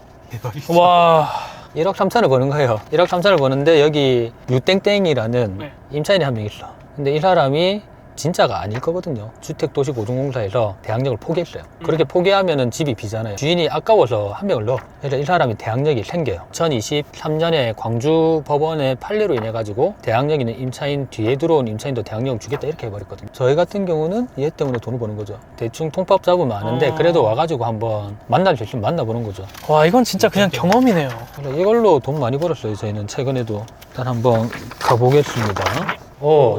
와 1억 3천을 버는 거예요. 1억 3천을 버는데 여기 유땡땡이라는 네. 임차인이 한 명 있어. 근데 이 사람이 진짜가 아닐 거거든요. 주택도시보증공사에서 대항력을 포기했어요. 그렇게 포기하면은 집이 비잖아요. 주인이 아까워서 한 명을 넣어. 그래서 이 사람이 대항력이 생겨요. 2023년에 광주 법원의 판례로 인해 가지고 대항력 있는 임차인 뒤에 들어온 임차인도 대항력을 주겠다 이렇게 해버렸거든요. 저희 같은 경우는 얘 때문에 돈을 버는 거죠. 대충 통밥 잡으면 아는데 그래도 와가지고 한번 만날 수 있으면 만나보는 거죠. 와 이건 진짜 그냥 경험이네요. 그래서 이걸로 돈 많이 벌었어요. 저희는 최근에도. 일단 한번 가보겠습니다.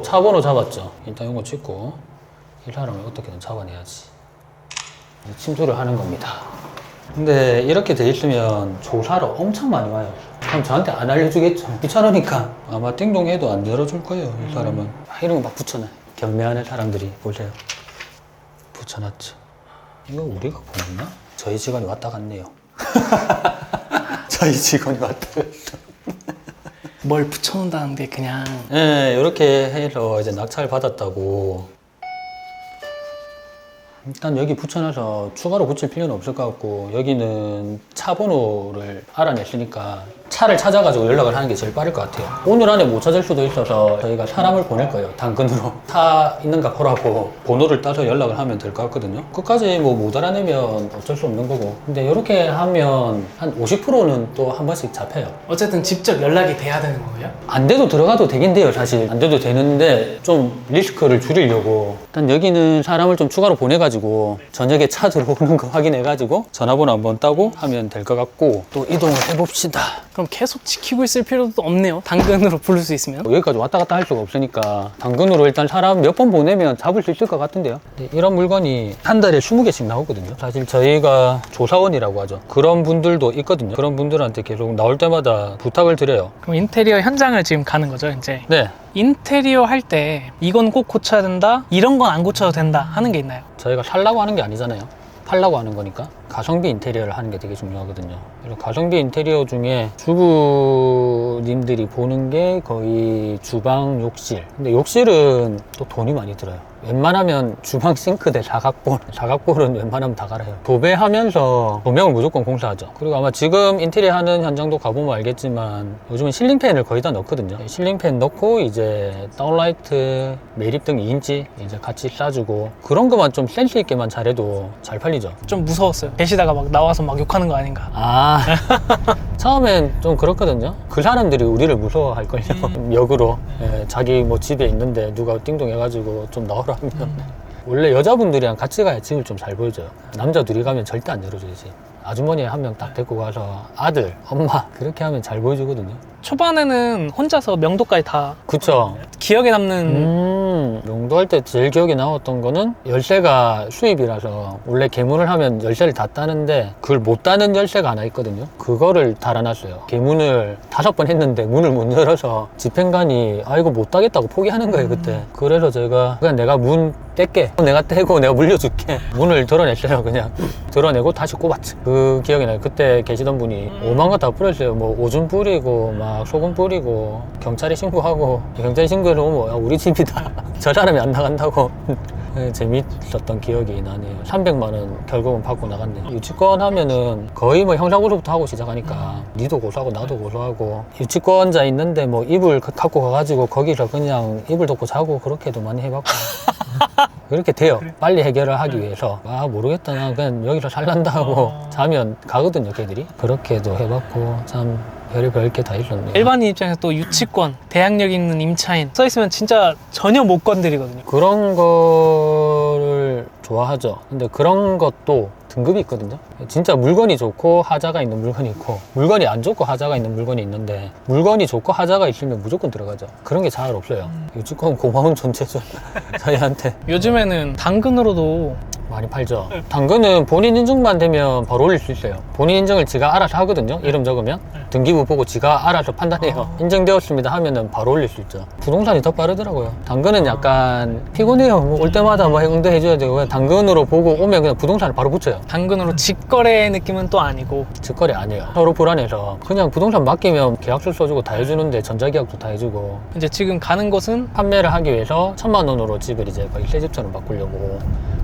차 번호 잡았죠. 일단 이거 찍고 이 사람을 어떻게든 잡아내야지. 침투를 하는 겁니다. 근데 이렇게 돼 있으면 조사로 엄청 많이 와요. 그럼 저한테 안 알려주겠죠. 귀찮으니까 아마 띵동해도 안 열어줄 거예요. 이 사람은 이런 거 막 붙여놔요. 경매하는 사람들이 보세요. 붙여놨죠. 이거 우리가 보냈나? 저희 직원이 왔다 갔네요. 저희 직원이 왔다 갔어. 뭘 붙여놓는다는 게 그냥 네, 이렇게 해서 이제 낙찰 받았다고. 일단 여기 붙여놔서 추가로 붙일 필요는 없을 것 같고 여기는 차 번호를 알아냈으니까 차를 찾아가지고 연락을 하는 게 제일 빠를 것 같아요. 오늘 안에 못 찾을 수도 있어서 저희가 사람을 보낼 거예요. 당근으로. 차 있는가 보라고 번호를 따서 연락을 하면 될 것 같거든요. 끝까지 뭐 못 알아내면 어쩔 수 없는 거고. 근데 이렇게 하면 한 50%는 또 한 번씩 잡혀요. 어쨌든 직접 연락이 돼야 되는 거예요? 안 돼도 들어가도 되긴 돼요. 사실 안 돼도 되는데 좀 리스크를 줄이려고 일단 여기는 사람을 좀 추가로 보내가지고 저녁에 차 들어오는 거 확인해가지고 전화번호 한번 따고 하면 될 것 같고 또 이동을 해봅시다. 그럼 계속 지키고 있을 필요도 없네요. 당근으로 부를 수 있으면. 여기까지 왔다 갔다 할 수가 없으니까 당근으로 일단 사람 몇 번 보내면 잡을 수 있을 것 같은데요. 근데 이런 물건이 한 달에 20개씩 나오거든요. 사실 저희가 조사원이라고 하죠. 그런 분들도 있거든요. 그런 분들한테 계속 나올 때마다 부탁을 드려요. 그럼 인테리어 현장을 지금 가는 거죠, 이제? 네, 인테리어 할 때 이건 꼭 고쳐야 된다, 이런 건 안 고쳐도 된다 하는 게 있나요? 저희가 살라고 하는 게 아니잖아요. 팔라고 하는 거니까. 가성비 인테리어를 하는 게 되게 중요하거든요. 그래서 가성비 인테리어 중에 주부님들이 보는 게 거의 주방, 욕실. 근데 욕실은 또 돈이 많이 들어요. 웬만하면 주방 싱크대 사각볼은 웬만하면 다 갈아요. 도배하면서 조명을 무조건 공사하죠. 그리고 아마 지금 인테리어 하는 현장도 가보면 알겠지만 요즘은 실링팬을 거의 다 넣거든요. 실링팬 넣고 이제 다운라이트, 매립등 2인치 이제 같이 싸주고 그런 것만 좀 센스 있게만 잘해도 잘 팔리죠. 좀 무서웠어요. 계시다가 막 나와서 막 욕하는 거 아닌가. 아 처음엔 좀 그렇거든요. 그 사람들이 우리를 무서워할걸요. 역으로 자기 뭐 집에 있는데 누가 띵동해가지고 좀 나오라 하면 원래 여자분들이랑 같이 가야 집을 좀 잘 보여줘요. 남자 둘이 가면 절대 안 열어줘야지. 아주머니 한 명 딱 데리고 가서 아들, 엄마 그렇게 하면 잘 보여주거든요. 초반에는 혼자서 명도까지 다 그쵸? 기억에 남는 명도할 때 제일 기억에 남았던 거는 열쇠가 수입이라서 원래 개문을 하면 열쇠를 다 따는데 그걸 못 따는 열쇠가 하나 있거든요. 그거를 달아놨어요. 개문을 5번 했는데 문을 못 열어서 집행관이 아 이거 못 따겠다고 포기하는 거예요 그때. 그래서 제가 그냥 내가 문 뗄게, 내가 떼고 내가 물려줄게. 문을 드러냈어요. 그냥 드러내고 다시 꼽았지. 그 기억이 나요. 그때 계시던 분이 오만 거 다 뿌렸어요. 뭐 오줌 뿌리고 막 소금 뿌리고 경찰에 신고하고, 경찰에 신고해서 오면 야, 우리 집이다. 저 사람이 안 나간다고. 재밌었던 기억이 나네요. 300만 원 결국은 받고 나갔네요. 유치권 하면은 거의 뭐 형사고소부터 하고 시작하니까 니도 고소하고 나도 고소하고, 유치권자 있는데 뭐 이불 갖고 가가지고 거기서 그냥 이불 덮고 자고 그렇게도 많이 해봤고 그렇게 돼요. 그래. 빨리 해결을 하기 위해서. 아 모르겠다, 나 그냥 여기서 살란다 하고 자면 가거든요 걔들이. 그렇게도 해봤고 참 별의별 게 다 있었네요. 일반인 입장에서 또 유치권, 대항력 있는 임차인 써있으면 진짜 전혀 못 건드리거든요. 그런 거를 좋아하죠. 근데 그런 것도 등급이 있거든요. 진짜 물건이 좋고 하자가 있는 물건이 있고, 물건이 안 좋고 하자가 있는 물건이 있는데, 물건이 좋고 하자가 있으면 무조건 들어가죠. 그런 게 잘 없어요. 유치권 고마운 존재죠 저희한테. 요즘에는 당근으로도 많이 팔죠. 당근은 본인 인증만 되면 바로 올릴 수 있어요. 본인 인증을 지가 알아서 하거든요. 이름 적으면 등기부 보고 지가 알아서 판단해요. 인증되었습니다 하면은 바로 올릴 수 있죠. 부동산이 더 빠르더라고요. 당근은 약간 피곤해요. 뭐올 때마다 뭐 응대해줘야 되고, 그냥 당근으로 보고 오면 그냥 부동산을 바로 붙여요. 당근으로 직거래 느낌은 또 아니고. 직거래 아니에요. 서로 불안해서 그냥 부동산 맡기면 계약서 써주고 다 해주는데, 전자계약도 다 해주고. 이제 지금 가는 곳은 판매를 하기 위해서 1000만 원으로 집을 이제 거의 새 집처럼 바꾸려고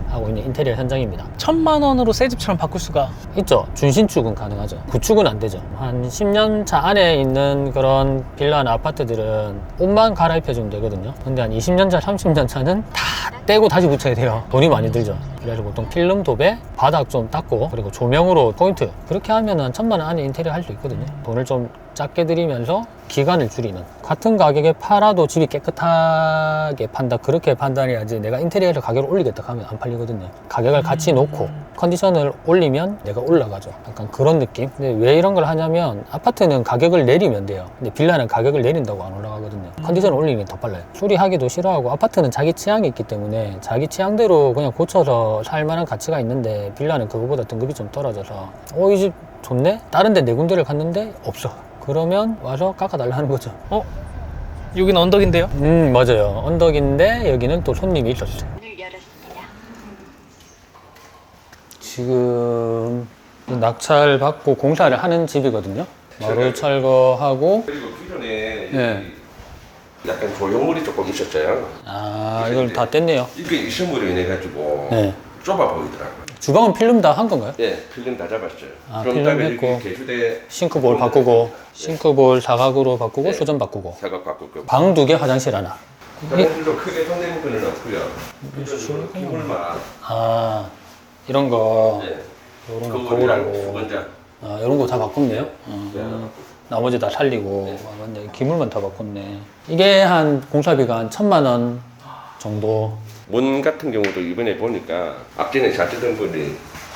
하고 있는 인테리어 현장입니다. 1000만 원으로 새 집처럼 바꿀 수가 있죠. 준신축은 가능하죠. 구축은 안 되죠. 한 10년 차 안에 있는 그런 빌라나 아파트들은 옷만 갈아입혀주면 되거든요. 근데 한 20년 차, 30년 차는 다 떼고 다시 붙여야 돼요. 돈이 많이 들죠. 그래서 보통 필름 도배, 바닥 좀 닦고, 그리고 조명으로 포인트, 그렇게 하면 한 1000만 원 안에 인테리어 할 수 있거든요. 돈을 좀 작게 들이면서 기간을 줄이는. 같은 가격에 팔아도 집이 깨끗하게 판다, 그렇게 판단해야지 내가 인테리어를 가격을 올리겠다 하면 안 팔리거든요. 가격을 같이 놓고 컨디션을 올리면 내가 올라가죠. 약간 그런 느낌. 근데 왜 이런 걸 하냐면, 아파트는 가격을 내리면 돼요. 근데 빌라는 가격을 내린다고 안 올라가거든요. 컨디션을 올리면 더 빨라요. 수리하기도 싫어하고, 아파트는 자기 취향이 있기 때문에 자기 취향대로 그냥 고쳐서 살만한 가치가 있는데, 빌라는 그거보다 등급이 좀 떨어져서 이 집 좋네? 다른 데 네 군데를 갔는데 없어. 그러면 와서 깎아달라는 거죠. 여기는 언덕인데요? 맞아요. 언덕인데 여기는 또 손님이 있었어요. 지금 낙찰 받고 공사를 하는 집이거든요. 마루 철거하고. 그리고 기존에 네. 약간 조형물이 조금 있었어요. 아, 이걸 다 뗐네요. 이게 이성물로 인해 가지고 네. 좁아 보이더라고요. 주방은 필름 다 한 건가요? 네, 필름 다 잡았어요. 아, 좀 필름 이따가 했고. 여기 개수대 싱크볼 바꾸고, 싱크볼 사각으로 바꾸고, 네. 수전 바꾸고. 사각 바꾸고. 방 2개, 화장실 하나. 화장실도 크게 손대는 건 없고요. 이런 기물만. 아, 이런 거. 네. 이런 거 거울이랑 거울하고. 수건장. 아, 이런 거 다 바꿨네요. 네. 나머지 다 살리고. 아, 맞네. 기물만 다 바꿨네. 이게 한 공사비가 한 1000만 원 정도. 문 같은 경우도 이번에 보니까 앞전에 잘 쓰던 분이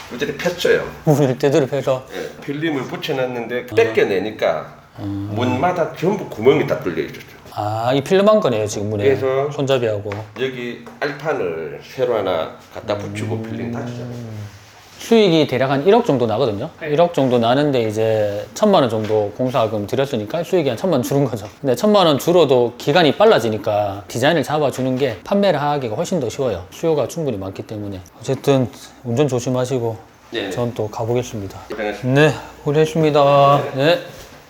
부절히 폈어요. 문을 떼들어 패서. 네. 필름을 붙여놨는데 뺏겨내니까 문마다 전부 구멍이 다 뚫려 있었죠. 아, 이 필름 한 거네요, 지금 문에. 그래서 손잡이하고. 여기 알판을 새로 하나 갖다 붙이고 필름 다시 잡았어요. 수익이 대략 한 1억 정도 나거든요. 1억 정도 나는데 이제 1000만 원 정도 공사금 들였으니까 수익이 한 1000만 원 줄은 거죠. 근데 1000만 원 줄어도 기간이 빨라지니까 디자인을 잡아주는 게 판매를 하기가 훨씬 더 쉬워요. 수요가 충분히 많기 때문에. 어쨌든 운전 조심하시고 네. 전 또 가보겠습니다. 고생하셨습니다. 네, 고생했습니다. 네.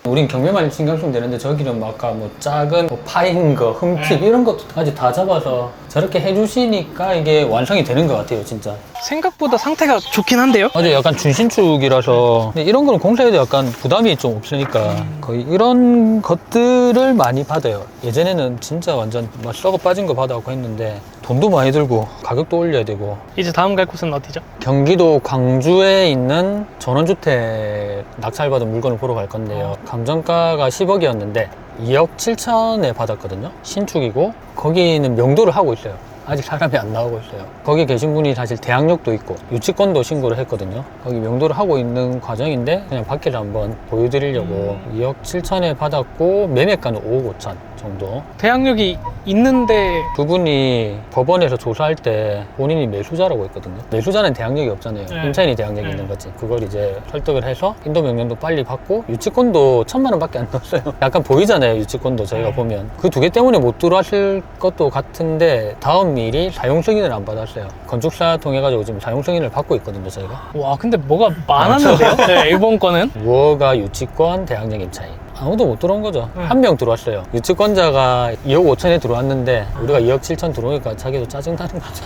우린 경매만 신경 쓰면 되는데 저기는 아까 뭐 작은 뭐 파인 거, 흠집 이런 것까지 다 잡아서 저렇게 해주시니까 이게 완성이 되는 것 같아요, 진짜. 생각보다 상태가 좋긴 한데요? 맞아요. 약간 준신축이라서. 근데 이런 거는 공사에도 약간 부담이 좀 없으니까 거의 이런 것들을 많이 받아요. 예전에는 진짜 완전 막 썩어 빠진 거 받아갖고 했는데 돈도 많이 들고 가격도 올려야 되고. 이제 다음 갈 곳은 어디죠? 경기도 광주에 있는 전원주택 낙찰받은 물건을 보러 갈 건데요. 감정가가 10억이었는데 2억 7천에 받았거든요. 신축이고 거기는 명도를 하고 있어요. 아직 사람이 안 나오고 있어요. 거기 계신 분이 사실 대항력도 있고 유치권도 신고를 했거든요. 거기 명도를 하고 있는 과정인데 그냥 밖에서 한번 보여드리려고 2억 7천에 받았고 매매가는 5억 5천 정도. 대항력이 있는데 두 분이 법원에서 조사할 때 본인이 매수자라고 했거든요. 매수자는 대항력이 없잖아요. 네. 임차인이 대항력이 네. 있는 거지. 그걸 이제 설득을 해서 인도 명령도 빨리 받고 유치권도 1,000만 원밖에 안 넣었어요. 약간 보이잖아요. 유치권도 저희가 네. 보면 그 두 개 때문에 못 들어왔을 것도 같은데 다음 일이 사용 승인을 안 받았어요. 건축사 통해 가지고 지금 사용 승인을 받고 있거든요. 저희가 와 근데 뭐가 많았는데요? 네, 일본 거는 무허가 유치권 대항력 임차인 아무도 못 들어온 거죠. 네. 한 명 들어왔어요. 유치권자가 2억 5천에 들어왔는데 우리가 2억 7천 들어오니까 자기도 짜증나는 거죠.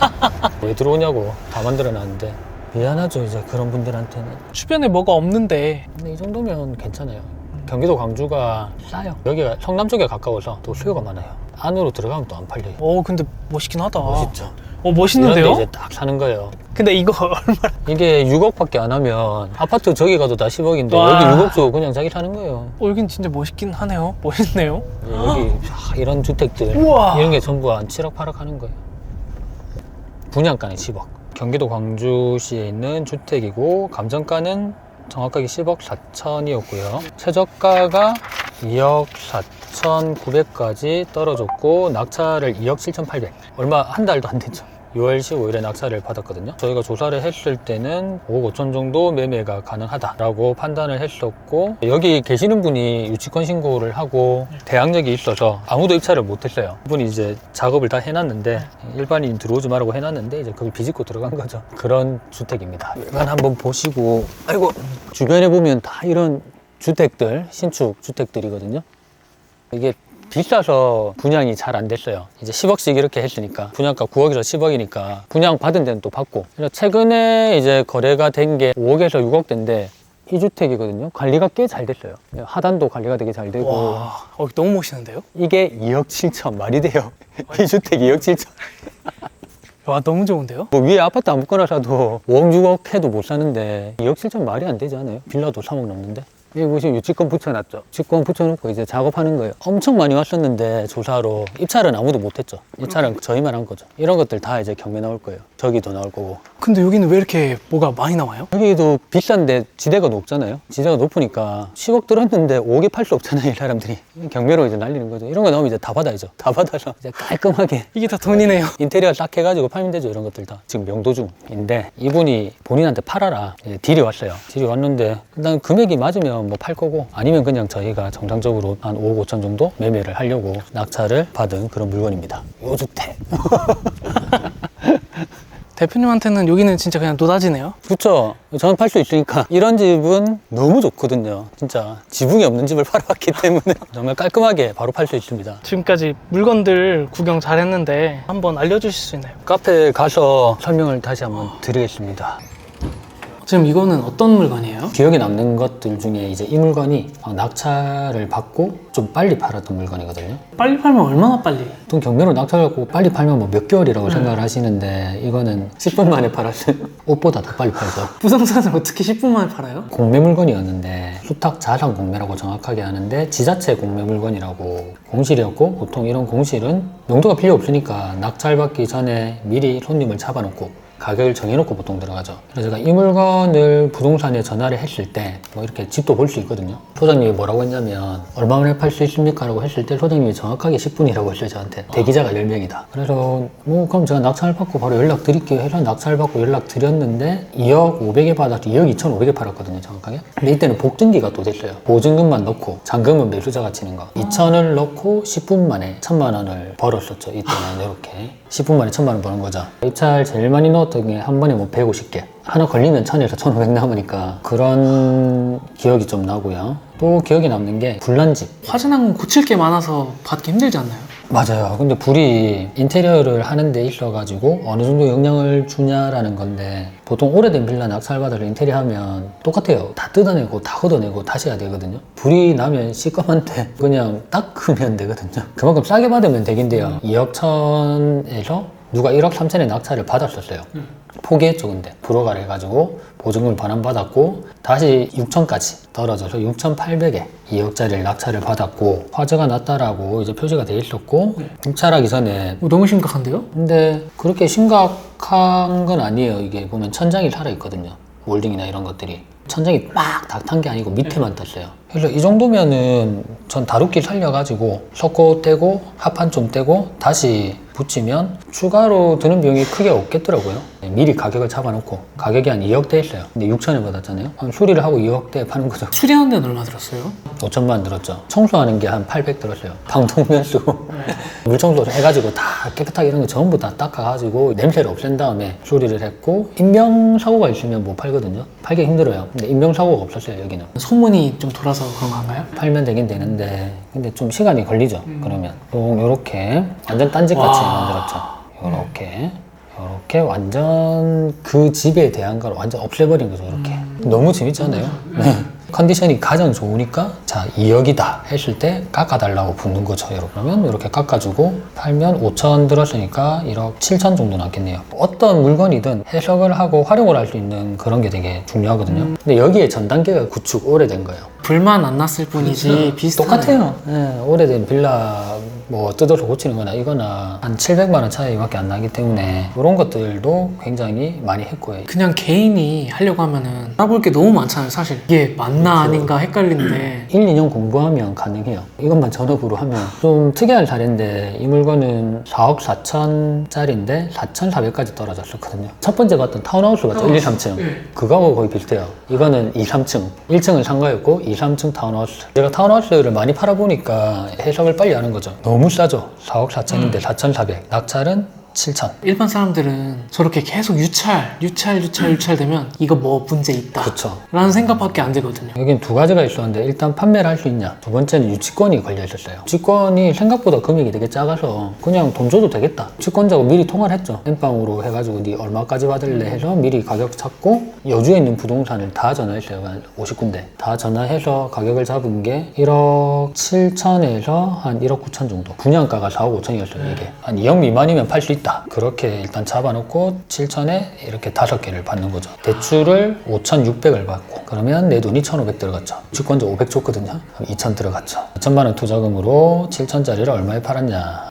왜 들어오냐고 다 만들어놨는데 미안하죠. 이제 그런 분들한테는. 주변에 뭐가 없는데 근데 이 정도면 괜찮아요. 경기도 광주가 싸요. 여기가 성남 쪽에 가까워서 또 수요가 많아요. 안으로 들어가면 또 안 팔려요. 오 근데 멋있긴 하다. 멋있죠. 멋있는데요? 이런데 이제 딱 사는 거예요. 근데 이거 얼마나 이게 6억밖에 안 하면 아파트 저기 가도 다 10억인데 와. 여기 6억 주고 그냥 자기 사는 거예요. 여긴 진짜 멋있긴 하네요. 멋있네요. 여기 이런 주택들 우와. 이런 게 전부 한 7억 8억 하는 거예요. 분양가는 10억. 경기도 광주시에 있는 주택이고 감정가는 정확하게 10억 4천이었고요. 최저가가 2억 4,900까지 떨어졌고 낙찰을 2억 7,800. 얼마 한 달도 안 됐죠. 6월 15일에 낙찰을 받았거든요. 저희가 조사를 했을 때는 5억 5천 정도 매매가 가능하다라고 판단을 했었고 여기 계시는 분이 유치권 신고를 하고 대항력이 있어서 아무도 입찰을 못했어요. 그분이 이제 작업을 다 해놨는데 일반인 들어오지 말라고 해놨는데 이제 그걸 비집고 들어간 거죠. 그런 주택입니다. 외관 한번 보시고 아이고 주변에 보면 다 이런 주택들 신축 주택들이거든요. 이게 비싸서 분양이 잘 안 됐어요. 이제 10억씩 이렇게 했으니까 분양가 9억에서 10억이니까 분양 받은 데는 또 받고. 그래서 최근에 이제 거래가 된 게 5억에서 6억대인데 이 주택이거든요. 관리가 꽤 잘 됐어요. 하단도 관리가 되게 잘 되고. 와 너무 멋있는데요? 이게 2억 7천 말이 돼요. 이 주택 2억 7천. 와 너무 좋은데요? 뭐 위에 아파트 아무거나 사도 5억 6억 해도 못 사는데 2억 7천 말이 안 되지 않아요? 빌라도 3억 넘는데. 여기 보시면 유치권 붙여놨죠. 유치권 붙여놓고 이제 작업하는 거예요. 엄청 많이 왔었는데 조사로 입찰은 아무도 못했죠. 입찰은 저희만 한 거죠. 이런 것들 다 이제 경매 나올 거예요. 저기도 나올 거고. 근데 여기는 왜 이렇게 뭐가 많이 나와요? 여기도 비싼데 지대가 높잖아요. 지대가 높으니까 10억 들었는데 5억에 팔 수 없잖아요. 이 사람들이. 경매로 이제 날리는 거죠. 이런 거 나오면 이제 다 받아야죠. 다 받아서 이제 깔끔하게 이게 다 돈이네요. 인테리어 딱 해가지고 팔면 되죠. 이런 것들 다. 지금 명도 중인데 이분이 본인한테 팔아라. 이제 딜이 왔어요. 딜이 왔는데 일단 금액이 맞으면 뭐 팔 거고 아니면 그냥 저희가 정상적으로 한 5억 5천 정도 매매를 하려고 낙찰을 받은 그런 물건입니다. 요 주택. 대표님한테는 여기는 진짜 그냥 노다지네요. 그렇죠. 저는 팔 수 있으니까 이런 집은 너무 좋거든요. 진짜 지붕이 없는 집을 팔아왔기 때문에 정말 깔끔하게 바로 팔 수 있습니다. 지금까지 물건들 구경 잘 했는데 한번 알려주실 수 있나요? 카페에 가서 설명을 다시 한번 드리겠습니다. 지금 이거는 어떤 물건이에요? 기억에 남는 것들 중에 이제 이 물건이 낙찰을 받고 좀 빨리 팔았던 물건이거든요. 빨리 팔면 얼마나 빨리? 보통 경매로 낙찰받고 빨리 팔면 뭐 몇 개월이라고 생각을 하시는데 이거는 10분 만에 팔았어요. 옷보다 더 빨리 팔죠. 부동산을 어떻게 10분 만에 팔아요? 공매 물건이었는데 수탁 자산 공매라고 정확하게 하는데 지자체 공매 물건이라고 공실이었고 보통 이런 공실은 명도가 필요 없으니까 낙찰받기 전에 미리 손님을 잡아놓고 가격을 정해놓고 보통 들어가죠. 그래서 제가 이 물건을 부동산에 전화를 했을 때 뭐 이렇게 집도 볼 수 있거든요. 소장님이 뭐라고 했냐면 얼마 만에 팔 수 있습니까? 라고 했을 때 소장님이 정확하게 10분이라고 했어요. 저한테. 대기자가 10명이다. 그래서 뭐 그럼 제가 낙찰 받고 바로 연락 드릴게요 해서 낙찰 받고 연락 드렸는데 2억 500에 받아서 2억 2,500에 팔았거든요. 정확하게. 근데 이때는 복등기가 또 됐어요. 보증금만 넣고 잔금은 매수자가 치는 거. 2,000을 넣고 10분 만에 1,000만 원을 벌었었죠. 이때는 이렇게 10분 만에 1,000만 원 버는 거죠. 입찰 제일 많이 넣었던 게 한 번에 뭐 150개. 하나 걸리면 1,000에서 1,500 남으니까 그런 기억이 좀 나고요. 또 기억에 남는 게 불난 집. 화재난 건 고칠 게 많아서 받기 힘들지 않나요? 맞아요. 근데 불이 인테리어를 하는 데 있어가지고 어느 정도 영향을 주냐라는 건데 보통 오래된 빌라 낙찰받아서 인테리어 하면 똑같아요. 다 뜯어내고 다 걷어내고 다시 해야 되거든요. 불이 나면 시꺼먼데 그냥 닦으면 되거든요. 그만큼 싸게 받으면 되긴데요. 2억 천에서 누가 1억 3천에 낙찰을 받았었어요. 포기했죠. 근데 불허가를 해가지고 보증금을 반환받았고 다시 6천까지 떨어져서 6,800에 2억짜리를 낙찰을 받았고 화재가 났다라고 이제 표시가 돼 있었고 입찰하기 전에 너무 심각한데요? 근데 그렇게 심각한 건 아니에요. 이게 보면 천장이 살아있거든요. 몰딩이나 이런 것들이 천장이 막 다 탄 게 아니고 밑에만 떴어요. 그래서 이 정도면은 전 다루기 살려가지고 석고 떼고 합판 좀 떼고 다시 붙이면 추가로 드는 비용이 크게 없겠더라고요. 미리 가격을 잡아놓고 가격이 한 2억대 했어요. 근데 6천을 받았잖아요. 수리를 하고 2억대에 파는 거죠. 수리하는 데는 얼마 들었어요? 5천만 원 들었죠. 청소하는 게 한 800 들었어요. 방통면수 물청소 해가지고 다 깨끗하게 이런 거 전부 다 닦아가지고 냄새를 없앤 다음에 수리를 했고 인명사고가 있으면 못 팔거든요. 팔기 힘들어요. 근데 인명사고가 없었어요. 여기는 소문이 좀 돌아서 그런 건가요? 팔면 되긴 되는데 근데 좀 시간이 걸리죠. 그러면 요렇게 완전 딴지같이 만들었죠. 요렇게 완전 그 집에 대한 걸 완전 없애버린 거죠. 이렇게 너무 재밌잖아요. 네. 컨디션이 가장 좋으니까 자 2억이다 했을 때 깎아달라고 붙는 거죠. 그러면 이렇게 깎아주고 팔면 5천 들었으니까 1억 7천 정도 남겠네요. 어떤 물건이든 해석을 하고 활용을 할 수 있는 그런 게 되게 중요하거든요. 근데 여기에 전 단계가 구축 오래된 거예요. 불만 안 났을 뿐이지 비슷한 똑같아요. 네, 오래된 빌라 뭐 뜯어서 고치는 거나 이거나 한 700만 원 차이밖에 안 나기 때문에 이런 것들도 굉장히 많이 했고요. 그냥 개인이 하려고 하면은 알아볼 게 너무 많잖아요. 사실 이게 맞나 아닌가 헷갈리는데 1, 2년 공부하면 가능해요. 이것만 전업으로 하면 좀 특이한 사례인데 이 물건은 4억 4천짜리인데 4,400까지 떨어졌었거든요. 첫 번째 봤던 타운하우스 같죠? 1, 2, 3층 그거하고 거의 비슷해요. 이거는 2, 3층 1층은 상가였고 2, 3층 타운하우스. 제가 타운하우스를 많이 팔아보니까 해석을 빨리 하는 거죠. 너무 싸죠. 4억 4천인데 4,400 낙찰은 7천. 일반 사람들은 저렇게 계속 유찰 되면 이거 뭐 문제 있다 그렇죠. 라는 생각밖에 안 들거든요. 여긴 두 가지가 있었는데 일단 판매를 할 수 있냐, 두 번째는 유치권이 걸려 있었어요. 유치권이 생각보다 금액이 되게 작아서 그냥 돈 줘도 되겠다. 유치권자고 미리 통화를 했죠. 엠빵으로 해가지고 네 얼마까지 받을래 해서 미리 가격 찾고 여주에 있는 부동산을 다 전화했어요. 한 50군데 다 전화해서 가격을 잡은 게 1억 7천에서 한 1억 9천 정도. 분양가가 4억 5천이었어요. 이게 한 2억 미만이면 팔 수 있다. 그렇게 일단 잡아놓고 7천에 이렇게 5개를 받는 거죠. 대출을 5,600을 받고 그러면 내 돈이 1,500 들어갔죠. 주권자 500 줬거든요. 그럼 2,000 들어갔죠. 2천만 원 투자금으로 7천짜리를 얼마에 팔았냐.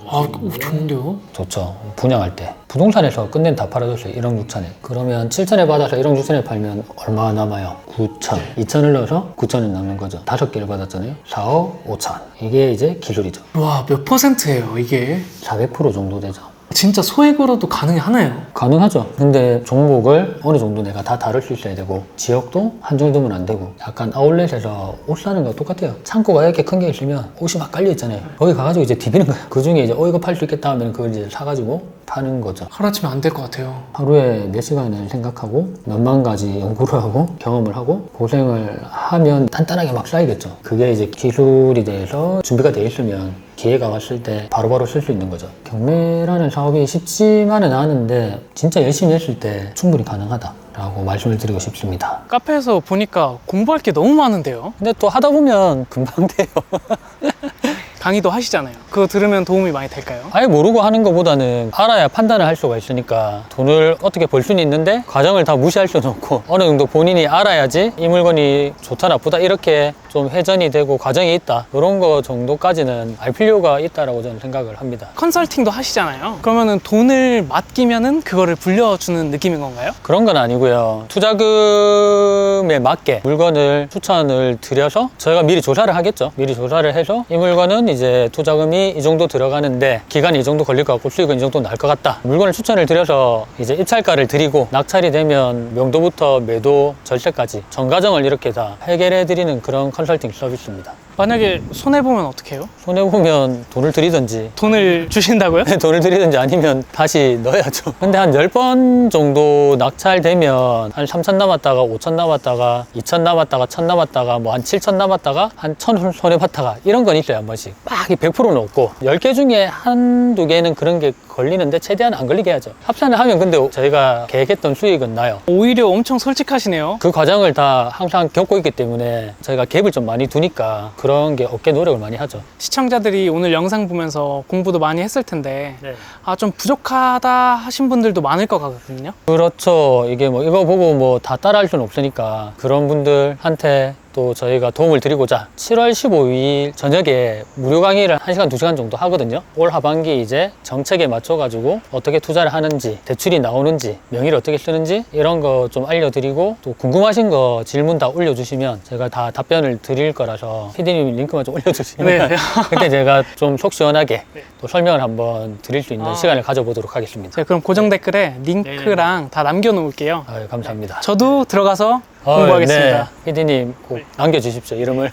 아, 좋은데요? 좋죠. 분양할 때 부동산에서 끝낸 다 팔아줬어요. 1억 6천에. 그러면 7천에 받아서 1억 6천에 팔면 얼마 남아요? 9천. 2천을 넣어서 9천은 남는 거죠. 5개를 받았잖아요. 4억 5천. 이게 이제 기술이죠. 와, 몇 %예요 이게? 400% 정도 되죠. 진짜 소액으로도 가능하나요? 가능하죠. 근데 종목을 어느 정도 내가 다 다룰 수 있어야 되고 지역도 한정 두면 안 되고 약간 아울렛에서 옷 사는 거 똑같아요. 창고가 이렇게 큰 게 있으면 옷이 막 깔려 있잖아요. 거기 가가지고 이제 디비는 거야. 그 중에 이제 이거 팔 수 있겠다 하면 그걸 이제 사가지고 파는 거죠. 하루아침에 안 될 것 같아요. 하루에 몇 시간을 생각하고 몇만 가지 연구를 하고 경험을 하고 고생을 하면 단단하게 막 쌓이겠죠. 그게 이제 기술이 돼서 준비가 돼 있으면 기회가 왔을 때 바로바로 쓸 수 있는 거죠. 경매라는 사업이 쉽지만은 않은데 진짜 열심히 했을 때 충분히 가능하다라고 말씀을 드리고 싶습니다. 카페에서 보니까 공부할 게 너무 많은데요? 근데 또 하다 보면 금방 돼요. 강의도 하시잖아요. 그거 들으면 도움이 많이 될까요? 아예 모르고 하는 것보다는 알아야 판단을 할 수가 있으니까 돈을 어떻게 벌 수는 있는데 과정을 다 무시할 수는 없고 어느 정도 본인이 알아야지 이 물건이 좋다 나쁘다 이렇게 좀 회전이 되고 과정이 있다 이런 거 정도까지는 알 필요가 있다라고 저는 생각을 합니다. 컨설팅도 하시잖아요. 그러면은 돈을 맡기면은 그거를 불려주는 느낌인 건가요? 그런 건 아니고요. 투자금에 맞게 물건을 추천을 드려서 저희가 미리 조사를 하겠죠. 미리 조사를 해서 이 물건은 이제 투자금이 이 정도 들어가는데 기간이 이 정도 걸릴 것 같고 수익은 이 정도 날 것 같다. 물건을 추천을 드려서 이제 입찰가를 드리고 낙찰이 되면 명도부터 매도 절세까지 전 과정을 이렇게 다 해결해 드리는 그런 컨설팅 서비스입니다. 만약에 손해보면 어떻게 해요? 손해보면 돈을 드리든지 돈을 주신다고요? 돈을 드리든지 아니면 다시 넣어야죠. 근데 한 10번 정도 낙찰되면 한 3천 남았다가 5천 남았다가 2천 남았다가 1천 남았다가 뭐 한 7천 남았다가 한 1,000 손해봤다가 이런 건 있어요. 한 번씩 막 100%는 없고 10개 중에 한두 개는 그런 게 걸리는데 최대한 안 걸리게 해야죠. 합산을 하면 근데 저희가 계획했던 수익은 나요. 오히려 엄청 솔직하시네요. 그 과정을 다 항상 겪고 있기 때문에 저희가 갭을 좀 많이 두니까 그런 게 없게 노력을 많이 하죠. 시청자들이 오늘 영상 보면서 공부도 많이 했을 텐데 네. 좀 부족하다 하신 분들도 많을 것 같거든요. 그렇죠. 이게 뭐 이거 보고 뭐 다 따라할 수는 없으니까 그런 분들한테 또 저희가 도움을 드리고자 7월 15일 저녁에 무료 강의를 1시간, 2시간 정도 하거든요. 올 하반기 이제 정책에 맞춰가지고 어떻게 투자를 하는지, 대출이 나오는지, 명의를 어떻게 쓰는지 이런 거 좀 알려드리고 또 궁금하신 거 질문 다 올려주시면 제가 다 답변을 드릴 거라서 PD님 링크만 좀 올려주시면 네. 그때 제가 좀 속 시원하게 또 설명을 한번 드릴 수 있는 아. 시간을 가져보도록 하겠습니다. 제가 그럼 고정 댓글에 링크랑 다 남겨놓을게요. 아유, 감사합니다. 저도 들어가서 공부하겠습니다. 네. PD님 꼭 남겨주십시오, 이름을.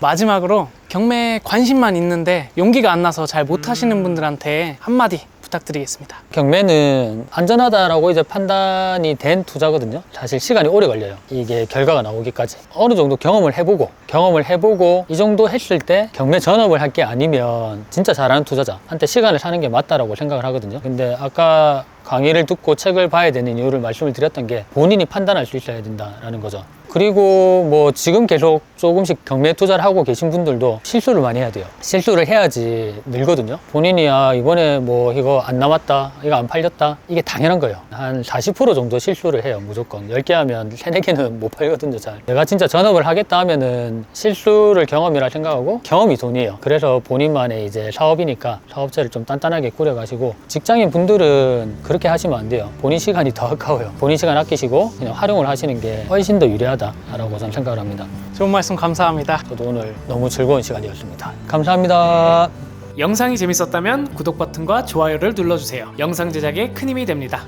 마지막으로 경매에 관심만 있는데 용기가 안 나서 잘 못하시는 분들한테 한마디 부탁드리겠습니다. 경매는 안전하다라고 이제 판단이 된 투자거든요. 사실 시간이 오래 걸려요. 이게 결과가 나오기까지. 어느 정도 경험을 해보고 이 정도 했을 때 경매 전업을 할 게 아니면 진짜 잘하는 투자자한테 시간을 사는 게 맞다라고 생각을 하거든요. 근데 아까 강의를 듣고 책을 봐야 되는 이유를 말씀을 드렸던 게 본인이 판단할 수 있어야 된다라는 거죠. 그리고 뭐 지금 계속 조금씩 경매 투자를 하고 계신 분들도 실수를 많이 해야 돼요. 실수를 해야지 늘거든요. 본인이 이번에 뭐 이거 안 남았다, 이거 안 팔렸다, 이게 당연한 거예요. 한 40% 정도 실수를 해요, 무조건. 10개 하면 3, 4개는 못 팔거든요, 잘. 내가 진짜 전업을 하겠다 하면은 실수를 경험이라 생각하고 경험이 돈이에요. 그래서 본인만의 이제 사업이니까 사업체를 좀 단단하게 꾸려가시고, 직장인 분들은 그렇게 하시면 안 돼요. 본인 시간이 더 아까워요. 본인 시간 아끼시고 그냥 활용을 하시는 게 훨씬 더 유리하다라고 저는 생각을 합니다. 좋은 말씀 감사합니다. 저도 오늘 너무 즐거운 시간이었습니다. 감사합니다. 영상이 재밌었다면 구독 버튼과 좋아요를 눌러주세요. 영상 제작에 큰 힘이 됩니다.